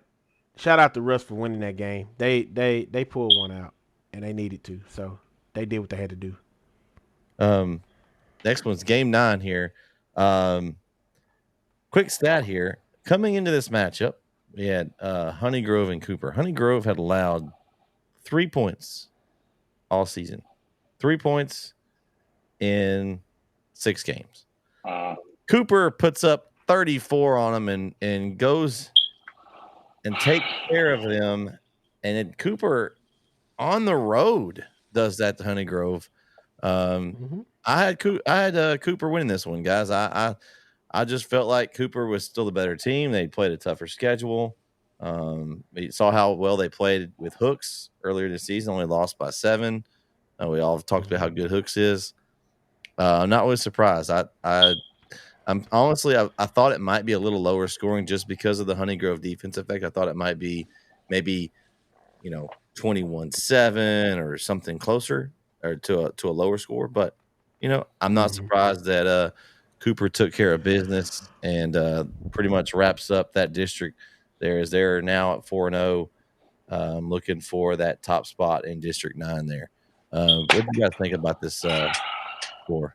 shout out to Russ for winning that game. They pulled one out, and they needed to, so they did what they had to do. next one's game 9 here. Quick stat here. Coming into this matchup, we had Honey Grove and Cooper. Honey Grove had allowed 3 points all season. 3 points in 6 games. Cooper puts up 34 on them and goes and takes care of them. And then Cooper on the road does that to Honey Grove. I had Cooper winning this one, guys. I just felt like Cooper was still the better team. They played a tougher schedule. You saw how well they played with Hooks earlier this season. Only lost by 7. We all talked about how good Hooks is. I'm not really surprised. I'm honestly, I thought it might be a little lower scoring just because of the Honey Grove defense effect. I thought it might be maybe 21-7 or something closer or to a lower score. But I'm not surprised that Cooper took care of business and pretty much wraps up that district. They're now at 4-0, looking for that top spot in District 9 there. What do you guys think about this score?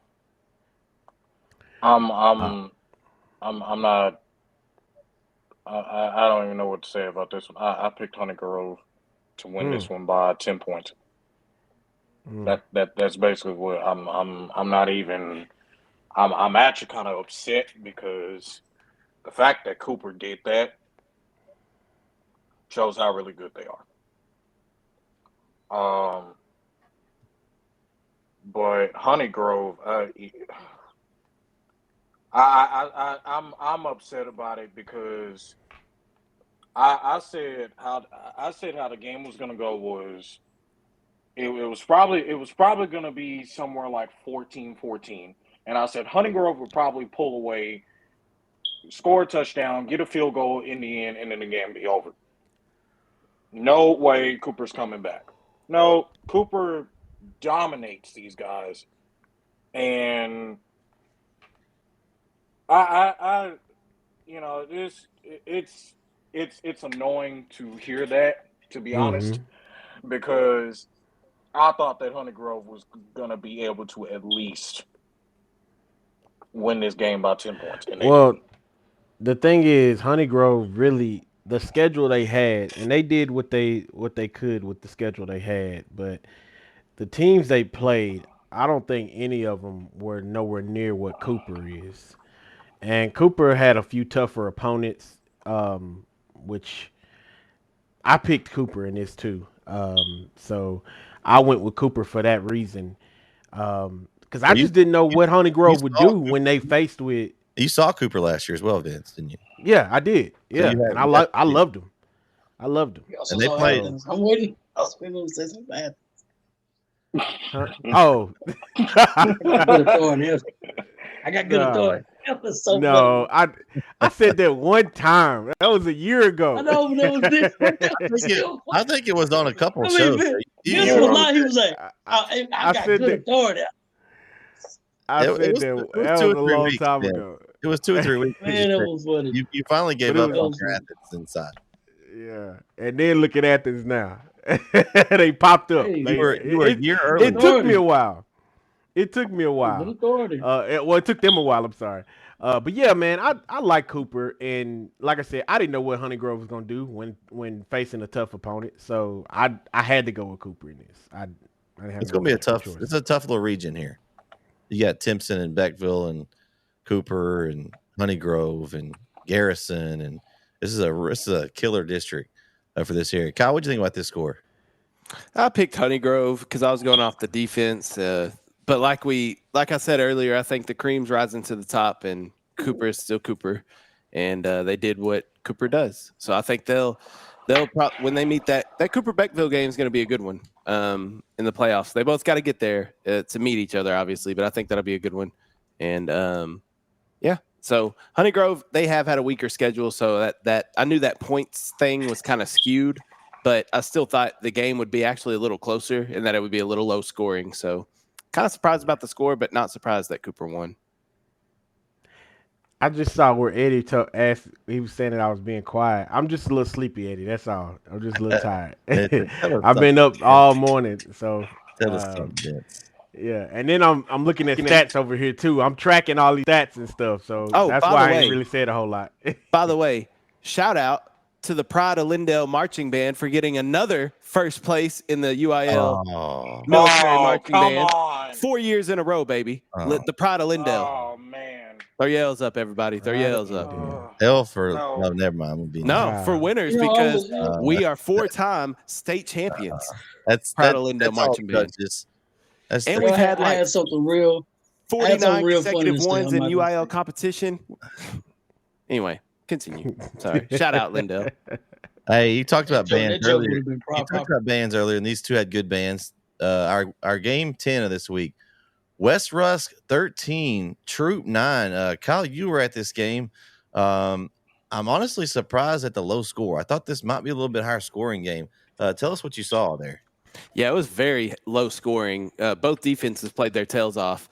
I'm not. I don't even know what to say about this one. I picked Honey Grove to win this one by 10 points. That's basically what I'm not even. I'm actually kind of upset because the fact that Cooper did that shows how really good they are. But Honey Grove, I'm upset about it because I said how the game was gonna go was it was probably gonna be somewhere like 14-14. And I said Honey Grove would probably pull away, score a touchdown, get a field goal in the end, and then the game be over. No way Cooper's coming back. No, Cooper dominates these guys. And I it's annoying to hear that, to be honest, because I thought that Honey Grove was gonna be able to at least win this game by 10 points, and they Well, didn't. the thing is, Honey Grove really the schedule they had, and they did what they could with the schedule they had, but the teams they played, I don't think any of them were nowhere near what Cooper is. And Cooper had a few tougher opponents, which I picked Cooper in this too. So I went with Cooper for that reason. Because I just didn't know what Honey Grove would do when they faced with. You saw Cooper last year as well, Vince, didn't you? Yeah, I did. Yeah, and I loved him. I loved him. And they played. I'm waiting. I was waiting to say something bad. Huh? Oh, I got good authority. That was so no, funny. I said that one time. That was a year ago. I know, but that was different. I think it was on a couple of I mean, shows. He was like, I got good authority. I said that was a long time ago. It was 2 or 3 weeks. Man, that was funny. You finally gave up on your Athens inside. Yeah, and then look at Athens now. They popped up. Hey, you were a year early. It took me a while. It took them a while. I'm sorry. But yeah, man, I like Cooper, and like I said, I didn't know what Honey Grove was gonna do when facing a tough opponent. So I had to go with Cooper in this. It's gonna be a tough little region here. You got Timpson and Beckville and Cooper and Honey Grove and Garrison, and this is a killer district for this area. Kyle, what do you think about this score? I picked Honey Grove because I was going off the defense. But like I said earlier, I think the cream's rising to the top, and Cooper is still Cooper, and they did what Cooper does. So I think they'll when they meet that Cooper Beckville game is going to be a good one in the playoffs. They both got to get there to meet each other, obviously, but I think that'll be a good one. And yeah, so Honey Grove, they have had a weaker schedule, so that I knew that points thing was kind of skewed, but I still thought the game would be actually a little closer and that it would be a little low scoring. So kind of surprised about the score, but not surprised that Cooper won. I just saw where Eddie asked. He was saying that I was being quiet. I'm just a little sleepy, Eddie. That's all. I'm just a little tired. I've been up all morning, so yeah. And then I'm looking at stats over here too. I'm tracking all these stats and stuff. So that's why I ain't really said a whole lot. By the way, shout out to the Pride of Lindale marching band for getting another first place in the UIL military marching band. 4 years in a row, baby. The Pride of Lindale. Oh man. Throw yells up, everybody. Throw yells up. Never mind. For winners because we are 4-time state champions. That's Pride of Lindale marching band. And we've had I had something real 49 consecutive ones in UIL competition. Anyway, continue. Sorry. Shout out, Lindale. Hey, you talked about bands earlier. And these two had good bands. Our game 10 of this week, West Rusk 13, Troop 9. Kyle, you were at this game. I'm honestly surprised at the low score. I thought this might be a little bit higher scoring game. Tell us what you saw there. Yeah, it was very low scoring. Both defenses played their tails off.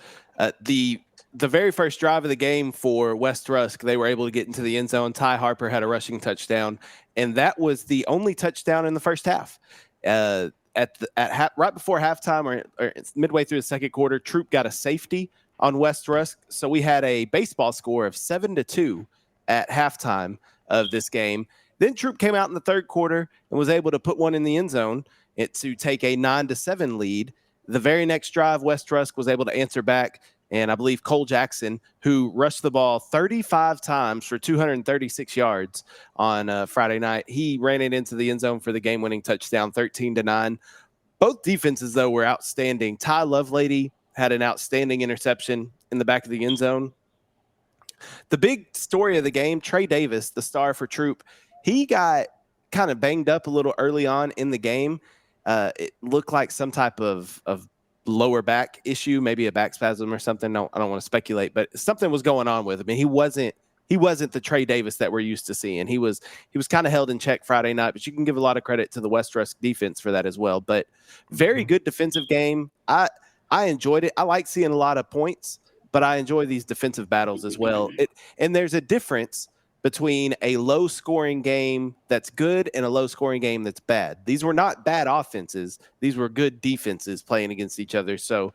The very first drive of the game for West Rusk, they were able to get into the end zone. Ty Harper had a rushing touchdown, and that was the only touchdown in the first half. Right before halftime or midway through the second quarter, Troop got a safety on West Rusk, so we had a baseball score of 7-2 at halftime of this game. Then Troop came out in the third quarter and was able to put one in the end zone to take a 9-7 lead. The very next drive, West Rusk was able to answer back, and I believe Cole Jackson, who rushed the ball 35 times for 236 yards on Friday night, he ran it into the end zone for the game-winning touchdown, 13-9. Both defenses, though, were outstanding. Ty Lovelady had an outstanding interception in the back of the end zone. The big story of the game, Trey Davis, the star for Troop, he got kind of banged up a little early on in the game. It looked like some type of lower back issue, maybe a back spasm or something. I don't want to speculate, but something was going on with him. And he wasn't the Trey Davis that we're used to seeing. He was kind of held in check Friday night, but you can give a lot of credit to the West Rusk defense for that as well. But very good defensive game. I enjoyed it. I like seeing a lot of points, but I enjoy these defensive battles as well. And there's a difference between a low-scoring game that's good and a low-scoring game that's bad. These were not bad offenses. These were good defenses playing against each other. So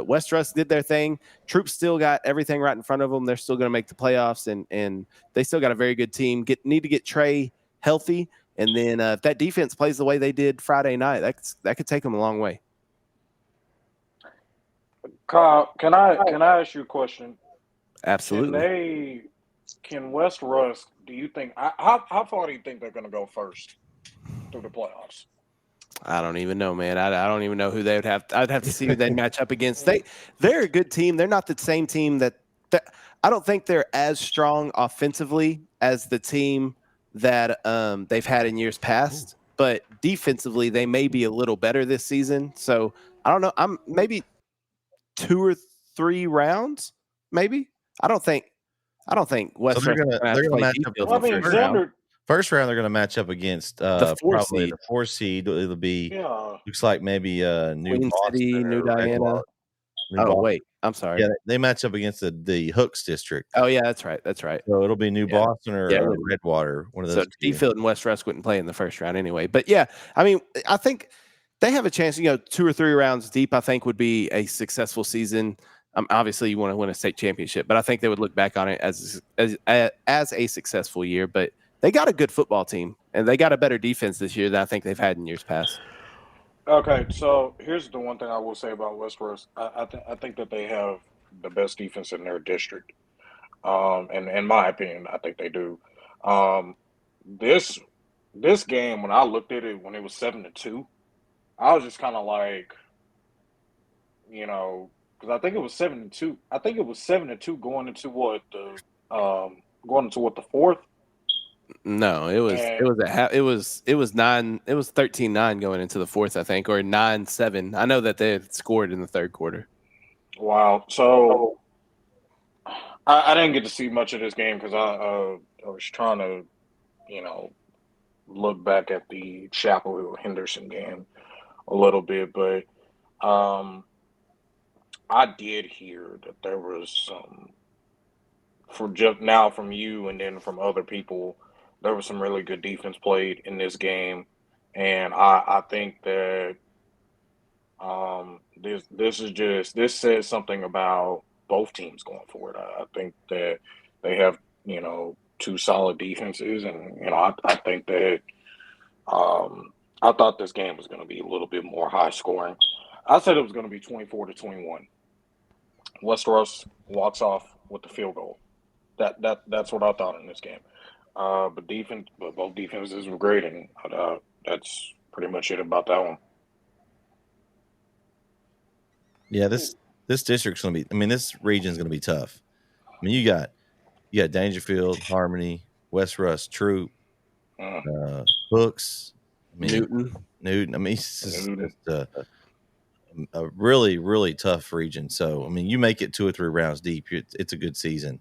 West Rusk did their thing. Troops still got everything right in front of them. They're still going to make the playoffs, and they still got a very good team. Need to get Trey healthy, and then if that defense plays the way they did Friday night, that could take them a long way. Kyle, can I ask you a question? Absolutely. Can West Rusk, do you think, how far do you think they're going to go first through the playoffs? I don't even know, man. I don't even know who they would have. I'd have to see who they match up against. They're a good team. They're not the same team that I don't think they're as strong offensively as the team that they've had in years past. But defensively, they may be a little better this season. So I don't know. I'm maybe 2 or 3 rounds, maybe. I don't think So West they're Rush is gonna have they're to gonna play match up defense Well, in I the mean, first round. First round they're gonna match up against The 4 probably seed, the 4 seed. It'll be yeah. looks like maybe New Queen City, Boston New or Diana. New Oh, Boston. wait. I'm sorry. Yeah, they match up against the Hooks district. Oh, yeah, that's right. That's right. So it'll be New Yeah. Boston or Yeah. Redwater, one of So those two. Defield and West Rusk wouldn't play in the first round anyway. But yeah, I mean, I think they have a chance. 2 or 3 rounds deep, I think, would be a successful season. Obviously, you want to win a state championship, but I think they would look back on it as a successful year. But they got a good football team, and they got a better defense this year than I think they've had in years past. Okay, so here's the one thing I will say about Westeros. I think that they have the best defense in their district. And in my opinion, I think they do. Um, this this game, when I looked at it when it was 7-2, I was just kind of like, because I think it was 7-2. I think it was 7-2 going into what, the fourth. No, it was And it was 13-9 going into the fourth, I think, or 9-7. I know that they had scored in the third quarter. wow, so I didn't get to see much of this game because I was trying to, look back at the Chapel Hill Henderson game a little bit, but um, I did hear that there was some for just now from you and then from other people. There was some really good defense played in this game, and I think that this says something about both teams going forward. I think that they have two solid defenses, and I think that I thought this game was going to be a little bit more high scoring. I said it was going to be 24-21. Westeros walks off with the field goal. That's what I thought in this game. But both defenses were great, and that's pretty much it about that one. Yeah, this district's gonna be. I mean, this region's gonna be tough. I mean, you got Dangerfield, Harmony, West Rusk, Troop, Hooks, I mean, Newton. I mean, it's just a really, really tough region. So, I mean, you make it 2 or 3 rounds deep, it's a good season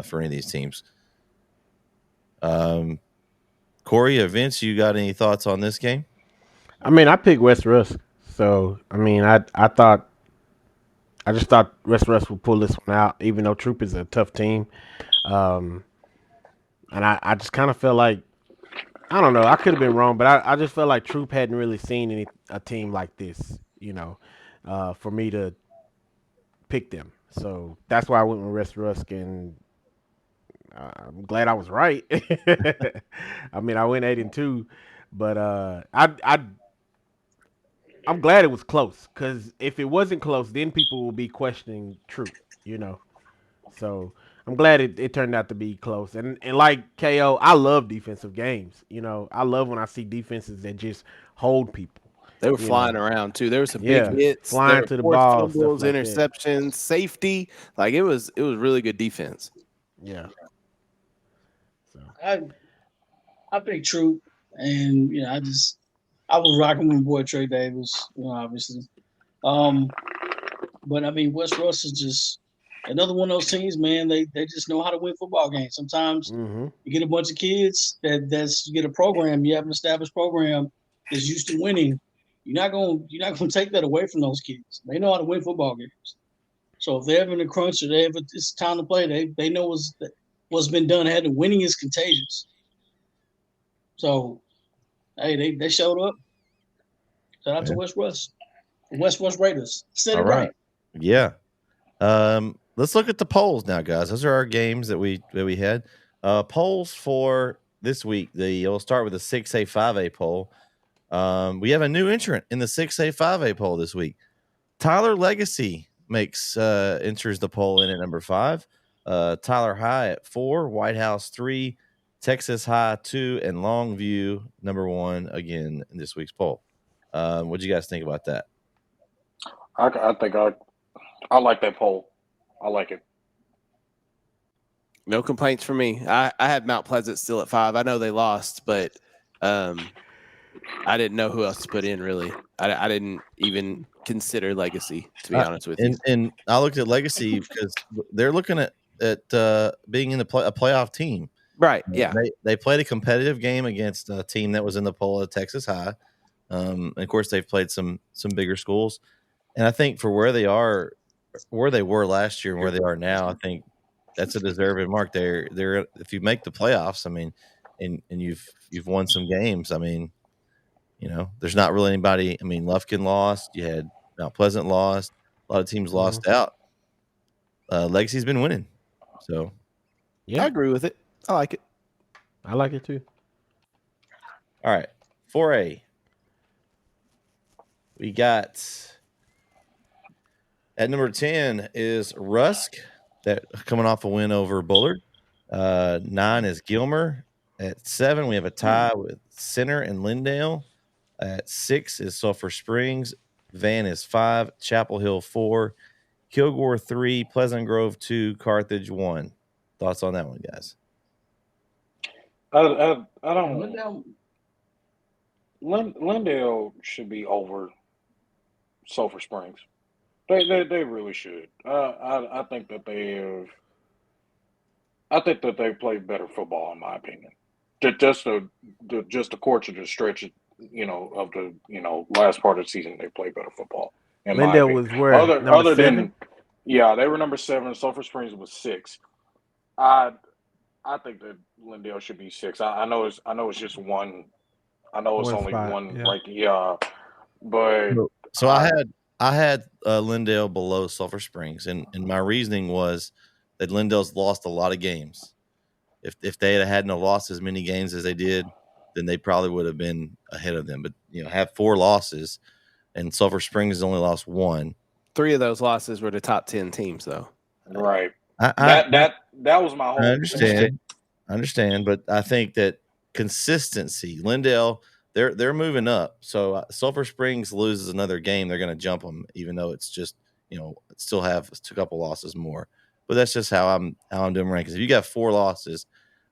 for any of these teams. Corey or Vince, you got any thoughts on this game? I mean, I picked West Rusk, so I mean, I just thought West Rusk would pull this one out, even though Troop is a tough team. And I just kind of felt like, I don't know, I could have been wrong, but I just felt like Troop hadn't really seen a team like this, for me to pick them. So that's why I went with West Rusk, and I'm glad I was right. I mean, I went 8-2, but I'm glad it was close, because if it wasn't close, then people will be questioning Troop, So I'm glad it turned out to be close. And like KO, I love defensive games. I love when I see defenses that just hold people. They were flying around too. There were some big hits, flying to the ball, fumbles, like interceptions, safety. Like it was really good defense. Yeah. So I picked Troop, and I was rocking with boy Trey Davis, obviously. But I mean, West Rusk is just another one of those teams, man. They just know how to win football games. Sometimes you get a bunch of kids you get a program, you have an established program that's used to winning. You're not gonna take that away from those kids. They know how to win football games. So if they're having a crunch or it's time to play, they know what's been done ahead. Winning is contagious. So hey, they showed up. Shout out to West Rusk. West Rusk Raiders. Said it right. Yeah. Let's look at the polls now, guys. Those are our games that we had. Polls for this week. We'll start with the 6A 5A poll. We have a new entrant in the 6A 5A poll this week. Tyler Legacy enters the poll in at number 5. Tyler High at 4, White House 3, Texas High 2, and Longview number 1 again in this week's poll. What do you guys think about that? I think I like that poll. I like it. No complaints from me. I had Mount Pleasant still at 5. I know they lost, but I didn't know who else to put in. Really, I didn't even consider Legacy, to be honest with you. And I looked at Legacy because they're looking at being in a playoff team. Right. Yeah. They played a competitive game against a team that was in the poll at Texas High. And of course, they've played some bigger schools. And I think for where they were last year and where they are now, I think that's a deserving mark. They're if you make the playoffs, I mean, and you've won some games. I mean, there's not really anybody. I mean, Lufkin lost. You had Mount Pleasant lost. A lot of teams lost out. Legacy's been winning. So I agree with it. I like it. I like it too. All right, 4A. We got at number 10 is Rusk, that coming off a win over Bullard. 9 is Gilmer. At 7, we have a tie with Center and Lindale. At 6 is Sulphur Springs. Van is 5. Chapel Hill 4. Kilgore 3. Pleasant Grove 2. Carthage 1. Thoughts on that one, guys? I don't. Lindale should be over Sulphur Springs. They really should. I think that they've played better football, in my opinion. Just the course of the stretch, of the last part of the season, they played better football. Lindale was where other 7? than they were number 7. Sulphur Springs was 6. I think that Lindale should be 6. I know it's just one. I know it's only spot, one yeah. ranking. But so I had Lindale below Sulphur Springs, and my reasoning was that Lindale's lost a lot of games. If they hadn't lost as many games as they did, then they probably would have been ahead of them. But have 4 losses, and Sulphur Springs has only lost 1. 3 of those losses were the top 10 teams, though. Right. That was my whole. I understand, but I think that consistency, Lindale, they're moving up. So Sulphur Springs loses another game, they're going to jump them, even though it's just still have a couple losses more. But that's just how I'm doing rankings. If you got 4 losses,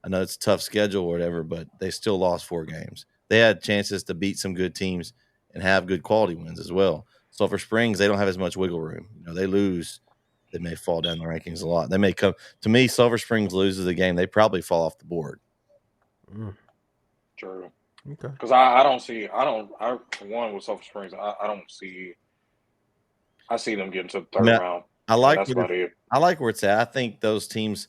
I know it's a tough schedule or whatever, but they still lost 4 games. They had chances to beat some good teams and have good quality wins as well. Sulphur Springs, they don't have as much wiggle room. They lose, they may fall down the rankings a lot. They may come to me. Sulphur Springs loses the game, they probably fall off the board. True. Okay. Because I one with Sulphur Springs, I don't see. I see them getting to the third round. I like where it's at. I think those teams,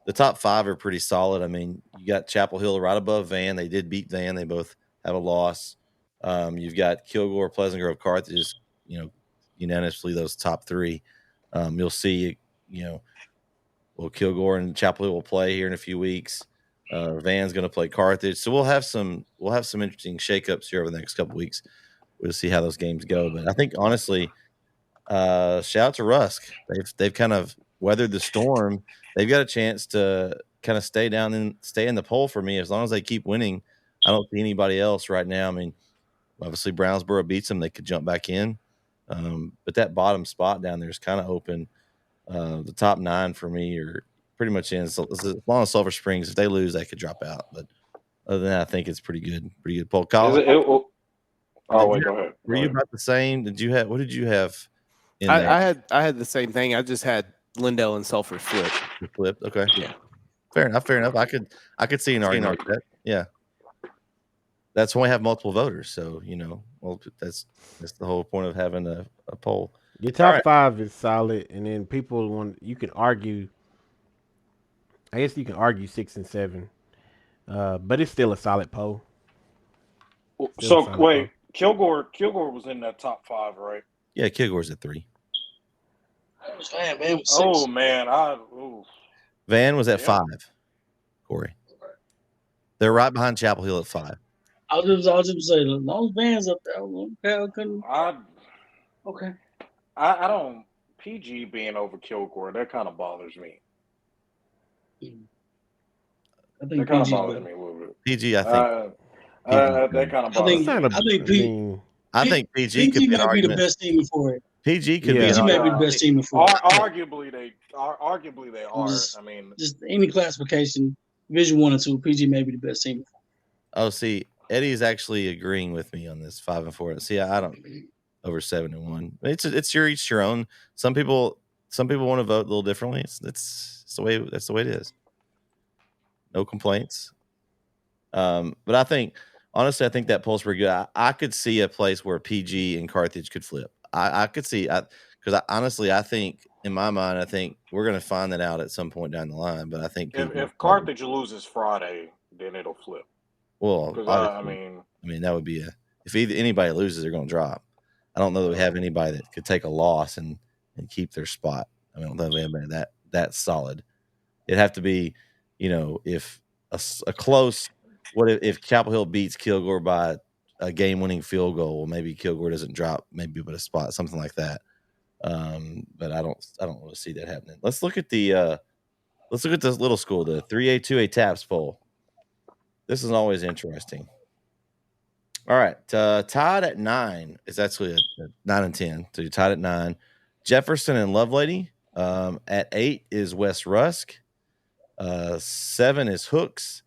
the top 5 are pretty solid. I mean, you got Chapel Hill right above Van. They did beat Van. They both have a loss. You've got Kilgore, Pleasant Grove, Carthage, unanimously those top 3. You'll see, Kilgore and Chapel Hill will play here in a few weeks. Van's going to play Carthage, so we'll have some interesting shakeups here over the next couple weeks. We'll see how those games go. But I think honestly, shout out to Rusk. They've kind of weathered the storm. They've got a chance to kind of stay in the poll for me as long as they keep winning. I don't see anybody else right now. I mean, obviously Brownsboro beats them; they could jump back in. But that bottom spot down there is kind of open. The top 9 for me are pretty much in. So as long as Sulphur Springs, if they lose, they could drop out. But other than that, I think it's pretty good poll. Go ahead. Were you about the same? What did you have? I had the same thing. I just had Lindale and Sulphur flipped. Okay. Yeah. Fair enough. I could see an argument like that. Yeah. That's when we have multiple voters. So, that's the whole point of having a poll. Your top 5 is solid, and then you can argue. I guess you can argue 6 and 7, but it's still a solid poll. Wait, Kilgore was in that top 5, right? Yeah, Kilgore's at 3. That was Van. Van was 6. Oh man, Van was at 5. Corey, they're right behind Chapel Hill at 5. I was just saying, as long as Van's up there, okay. I don't. PG being over Kilgore, that kind of bothers me. I think that kind of bothers me a little bit. PG, I think. That kind of bothers me. I think PG. I think PG could be an might be the argument. best team for it. PG could be. PG might be the best team for it. Arguably they are. Just, I mean, just any classification, Division 1 and 2, PG may be the best team for it. Oh, see, Eddie's actually agreeing with me on this 5 and 4. See, I don't over 7 and 1. It's each your own. Some people want to vote a little differently. It's the way it is. No complaints. But I think honestly, I think that poll's pretty good. I could see a place where PG and Carthage could flip. I could see because honestly, I think in my mind, I think we're going to find that out at some point down the line. But I think if Carthage loses Friday, then it'll flip. Well, I mean that would be if anybody loses, they're going to drop. I don't know that we have anybody that could take a loss and keep their spot. I don't know that we have anybody that solid. It'd have to be, if a close. What if Chapel Hill beats Kilgore by a game-winning field goal? Well, maybe Kilgore doesn't drop, maybe but a spot, something like that. But I don't really see that happening. Let's look at this little school, the 3A 2A TAPS poll. This is always interesting. All right, tied at 9 is actually a 9 and 10. So you're tied at 9. Jefferson and Lovelady. At 8 is West Rusk. 7 is Hooks.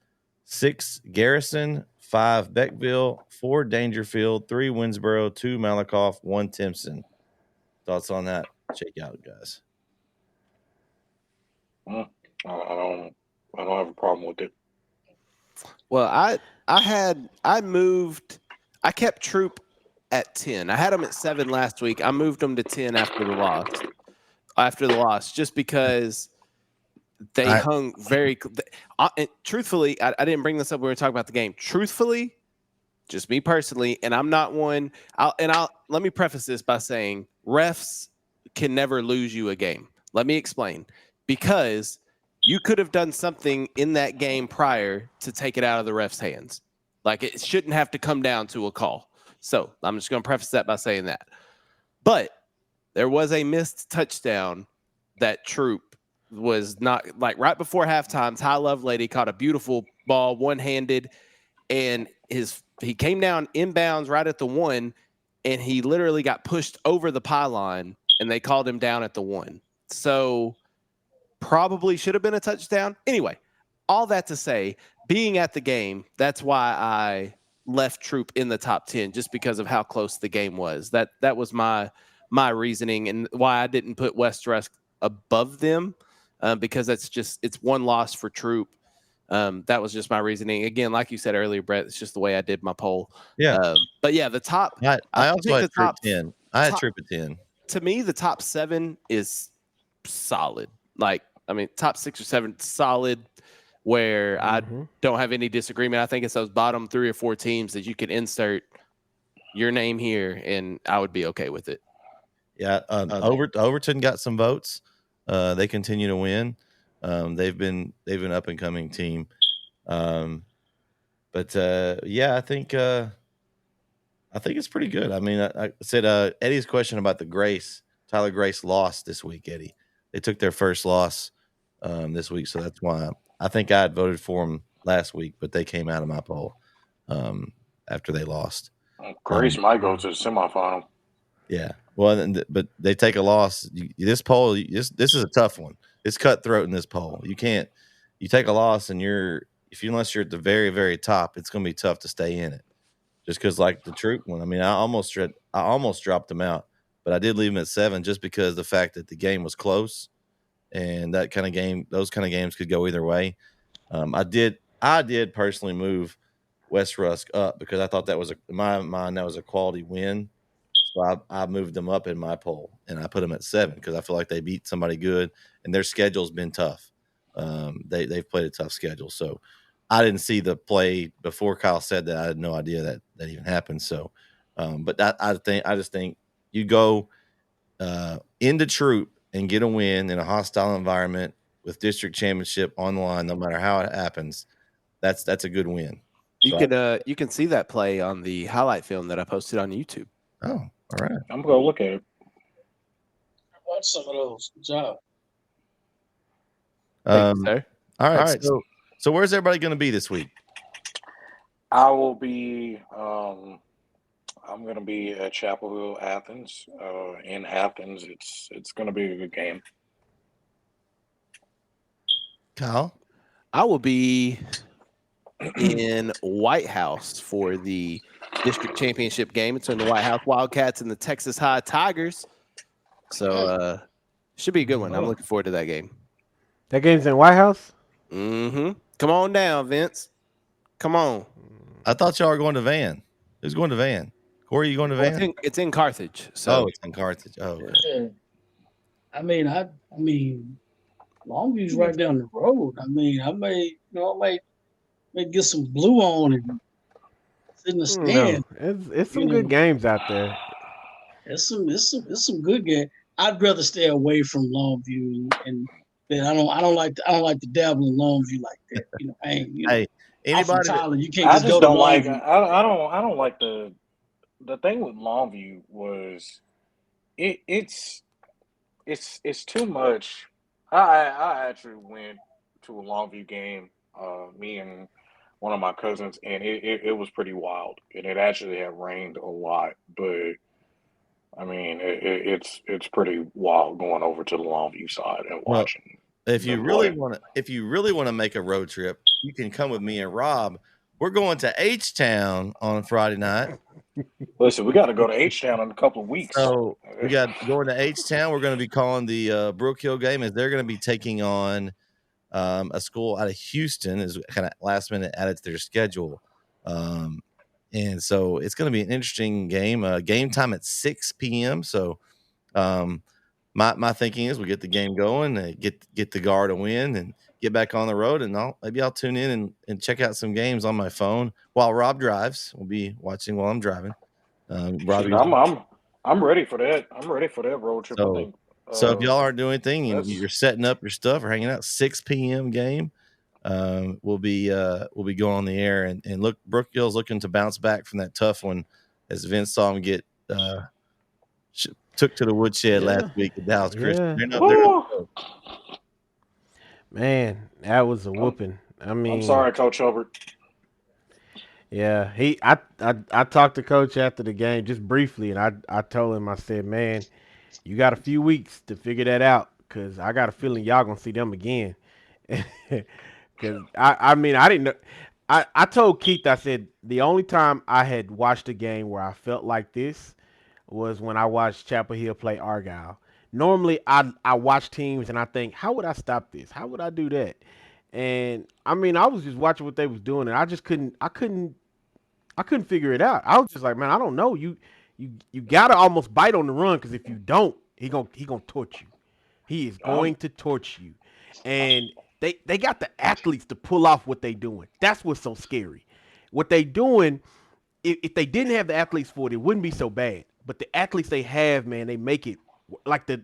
6 Garrison. 5 Beckville. 4 Dangerfield. 3 Winsboro. 2 Malakoff. 1 Timpson. Thoughts on that? Check out, guys. I don't have a problem with it. Well, I kept Troop at 10. I had them at 7 last week. I moved them to 10 after the loss, just because they hung very. Truthfully, I didn't bring this up when we were talking about the game. Truthfully, just me personally, and I'm not one. Let me preface this by saying refs can never lose you a game. Let me explain. Because you could have done something in that game prior to take it out of the ref's hands. Like, it shouldn't have to come down to a call. So I'm just going to preface that by saying that. But there was a missed touchdown that Troop was not, like, right before halftime. Ty Lovelady caught a beautiful ball one-handed, and he came down inbounds right at the 1, and he literally got pushed over the pylon, and they called him down at the 1. So probably should have been a touchdown. Anyway, all that to say, being at the game, that's why I left Troop in the top 10, just because of how close the game was. That was my reasoning, and why I didn't put West Rusk above them, because it's one loss for Troop. That was just my reasoning. Again, like you said earlier, Brett, it's just the way I did my poll. Yeah. But yeah, the top. I also had Troop 10. I had Troop at 10. To me, the top 7 is solid. Like, I mean, top 6 or 7 solid, where I don't have any disagreement. I think it's those bottom 3 or 4 teams that you can insert your name here, and I would be okay with it. Yeah, Overton got some votes. They continue to win. They've been up and coming team. But yeah, I think it's pretty good. I mean, I said Eddie's question about the Grace. Tyler Grace lost this week, Eddie. They took their first loss this week, so that's why I think I had voted for them last week, but they came out of my poll after they lost. Grace might go to the semifinal. Yeah, well, but they take a loss. This poll, this is a tough one. It's cutthroat in this poll. You take a loss, and unless you're at the very, very top, it's going to be tough to stay in it. Just because, like the Troop one, I mean, I almost dropped them out, but I did leave them at 7 just because the fact that the game was close, and those kind of games could go either way. I did personally move West Rusk up because I thought that was in my mind that was a quality win. So I moved them up in my poll, and I put them at 7 because I feel like they beat somebody good, and their schedule's been tough. They've played a tough schedule, so I didn't see the play before Kyle said that. I had no idea that even happened. So, but I just think you go into Troop and get a win in a hostile environment with district championship on the line, no matter how it happens. That's a good win. You can see that play on the highlight film that I posted on YouTube. Oh, all right. I'm gonna look at it. Watch some of those. Good job. Thank you, sir. All right. So where's everybody going to be this week? I will be. I I'm gonna be at Chapel Hill, Athens. In Athens, it's gonna be a good game. Kyle? I will be in White House for the district championship game. It's in the White House Wildcats and the Texas High Tigers. So should be a good one. I'm looking forward to that game. That game's in White House? Mm-hmm. Come on down, Vince. Come on. I thought y'all were going to Van. Who's going to Van? Corey, you going to Van? It's in Carthage. So it's in Carthage. Oh, okay. Yeah. I mean, Longview's right down the road. I mean, I might get some blue on and sit in the stand. No, it's some good games out there. It's some good game. I'd rather stay away from Longview, and then I don't like to dabble in Longview like that. Hey, anybody? You can't I just just go to don't like. Longview. I don't like the thing with Longview was it's too much. I actually went to a Longview game, me and one of my cousins, and it was pretty wild, and it actually had rained a lot, but I mean it's pretty wild going over to the Longview side and watching. If you really want to make a road trip, you can come with me and Rob. We're going to H-Town on Friday night. Listen, we got to go to H-Town in a couple of weeks. So we got going to H-Town. We're going to be calling the Brook Hill game, as they're going to be taking on a school out of Houston. Is kind of last minute added to their schedule, and so it's going to be an interesting game. Game time at 6 p.m. So my thinking is we get the game going, get the guard a win, and get back on the road, and maybe I'll tune in and check out some games on my phone while Rob drives. We'll be watching while I'm driving. I'm ready for that. I'm ready for that road trip. So if y'all aren't doing anything and you're setting up your stuff or hanging out, 6 p.m. game, we'll be going on the air, and look, Brook Hill's looking to bounce back from that tough one, as Vince saw him get took to the woodshed last week at Dallas Christian. Man, that was a whooping. I mean, I'm sorry, Coach Hubbard. Yeah, I talked to Coach after the game just briefly, and I told him, I said, man, you got a few weeks to figure that out, because I got a feeling y'all gonna see them again. Because I mean, I didn't know. I told Keith, I said the only time I had watched a game where I felt like this was when I watched Chapel Hill play Argyle. Normally, I watch teams and I think, how would I stop this? How would I do that? And I mean, I was just watching what they was doing, and I couldn't figure it out. I was just like, man, I don't know. You gotta almost bite on the run, because if you don't, he gonna torch you. He is going to torch you. And they got the athletes to pull off what they doing. That's what's so scary. What they doing, if they didn't have the athletes for it, it wouldn't be so bad. But the athletes they have, man, they make it like the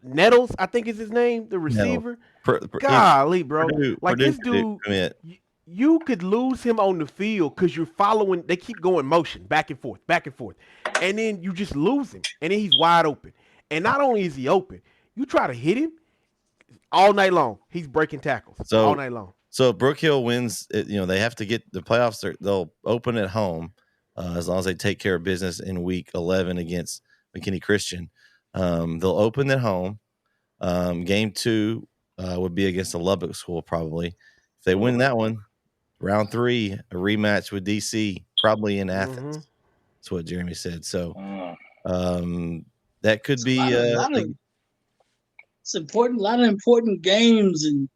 Nettles, I think is his name, the receiver. Golly, bro. This dude, you could lose him on the field because you're following. They keep going motion, back and forth. And then you just lose him. And then he's wide open. And not only is he open, you try to hit him all night long. He's breaking tackles all night long. So Brook Hill wins. They have to get the playoffs. They'll open at home as long as they take care of business in week 11 against McKinney Christian. They'll open at home. Game 2 would be against the Lubbock school probably. If they win that one, round 3, a rematch with DC, probably in Athens. That's what Jeremy said. So that could be it's important. A lot of important games, and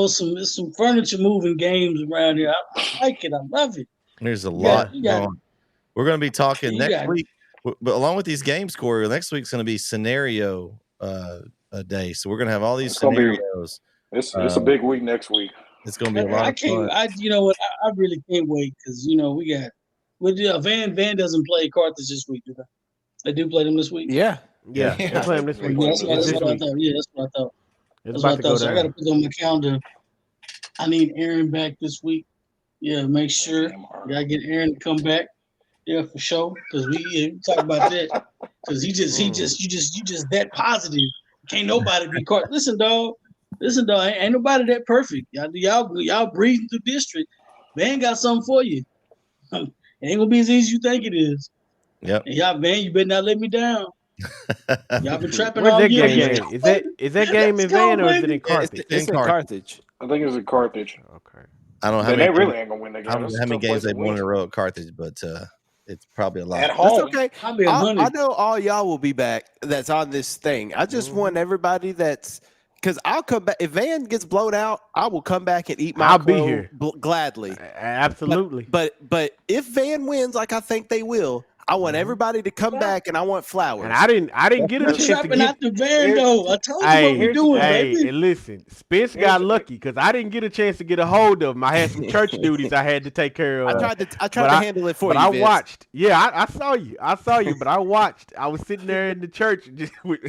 some furniture moving games around here. I like it. I love it. There's a lot going on. We're going to be talking next week, but along with these games, Corey, next week's going to be scenario a day. So we're going to have all these scenarios. It's a big week next week. It's going to be a lot of fun. I really can't wait, because we got Van doesn't play Carthage this week, do they? They do play them this week. Yeah, they play them this week. That's what I thought. Yeah, that's what I thought. It's about to go So down. I got to put on my calendar. I need Aaron back this week. Yeah, make sure. Gotta get Aaron to come back. Yeah, for sure. Because we talk about that. Because you just that positive. Can't nobody be caught. Listen, dog. Ain't nobody that perfect. Y'all breathing through district. Van got something for you. And It ain't gonna be as easy as you think it is. Yep. And y'all, man, you better not let me down. Y'all been trapping Where's all that year. game at? Is that game in Let's go, Van or is it baby. in Carthage? It's in Carthage. I think it's in Carthage. Okay. I don't know how Then many. they really ain't gonna win that I game. don't That's know a how many tough games place to they've won in a win. row at Carthage, but it's probably a lot. At That's home. okay. I'll be I 100. know all y'all will be back that's on this thing. I just want everybody that's because I'll come back. If Van gets blown out, I will come back and eat my I'll be crow here. gladly. Absolutely. But if Van wins, like I think they will, I want everybody to come back and I want flowers. And I didn't get a We chance to trapping get. out the van, though. I told you what we doing, baby. And listen, Spence got lucky because I didn't get a chance to get a hold of him. I had some church duties I had to take care of. I tried to handle it for you, but I Vince. watched. Yeah, I saw you. But I watched. I was sitting there in the church just with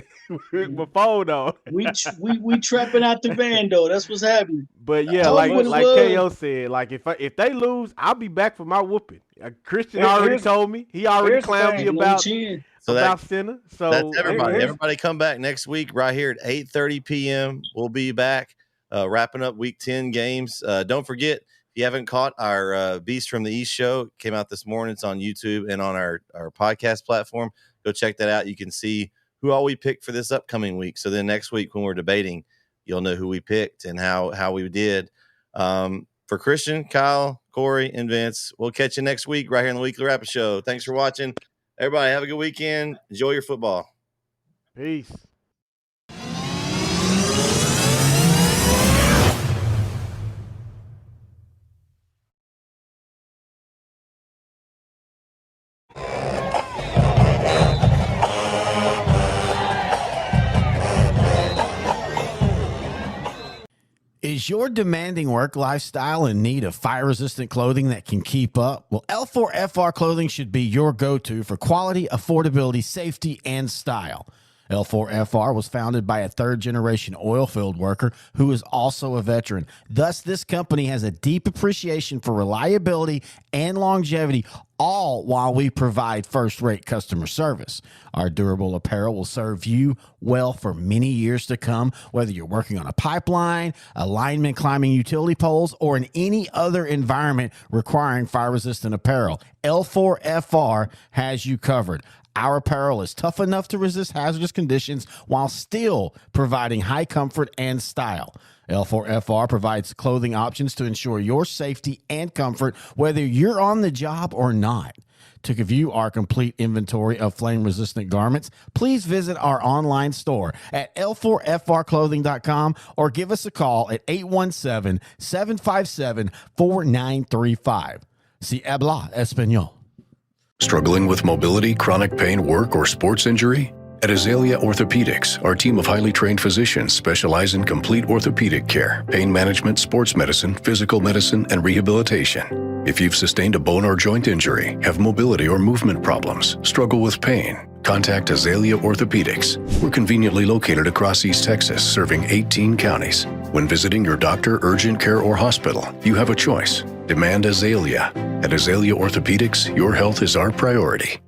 my phone on. We trapping out the van, though. That's what's happening. But yeah, Told you what it like was. KO said, like if they lose, I'll be back for my whooping. Christian already told me. He already clowned me about Senna. So that's everybody. Everybody come back next week right here at 8:30 p.m. We'll be back wrapping up Week 10 games. Don't forget, if you haven't caught our Beast from the East show, it came out this morning. It's on YouTube and on our podcast platform. Go check that out. You can see who all we picked for this upcoming week. So then next week when we're debating, you'll know who we picked and how we did. For Christian, Kyle, Corey, and Vince, we'll catch you next week right here in the Weekly Rapid Show. Thanks for watching. Everybody, have a good weekend. Enjoy your football. Peace. Is your demanding work lifestyle in need of fire-resistant clothing that can keep up? Well, L4FR clothing should be your go-to for quality, affordability, safety, and style. L4FR was founded by a third-generation oil field worker who is also a veteran. Thus, this company has a deep appreciation for reliability and longevity, all while we provide first-rate customer service. Our durable apparel will serve you well for many years to come, whether you're working on a pipeline, a lineman climbing utility poles, or in any other environment requiring fire-resistant apparel. L4FR has you covered. Our apparel is tough enough to resist hazardous conditions while still providing high comfort and style. L4FR provides clothing options to ensure your safety and comfort, whether you're on the job or not. To view our complete inventory of flame-resistant garments, please visit our online store at l4frclothing.com or give us a call at 817-757-4935. Si habla español. Struggling with mobility, chronic pain, work, or sports injury? At Azalea Orthopedics, our team of highly trained physicians specialize in complete orthopedic care, pain management, sports medicine, physical medicine, and rehabilitation. If you've sustained a bone or joint injury, have mobility or movement problems, struggle with pain, contact Azalea Orthopedics. We're conveniently located across East Texas, serving 18 counties. When visiting your doctor, urgent care, or hospital, you have a choice. Demand Azalea. At Azalea Orthopedics, your health is our priority.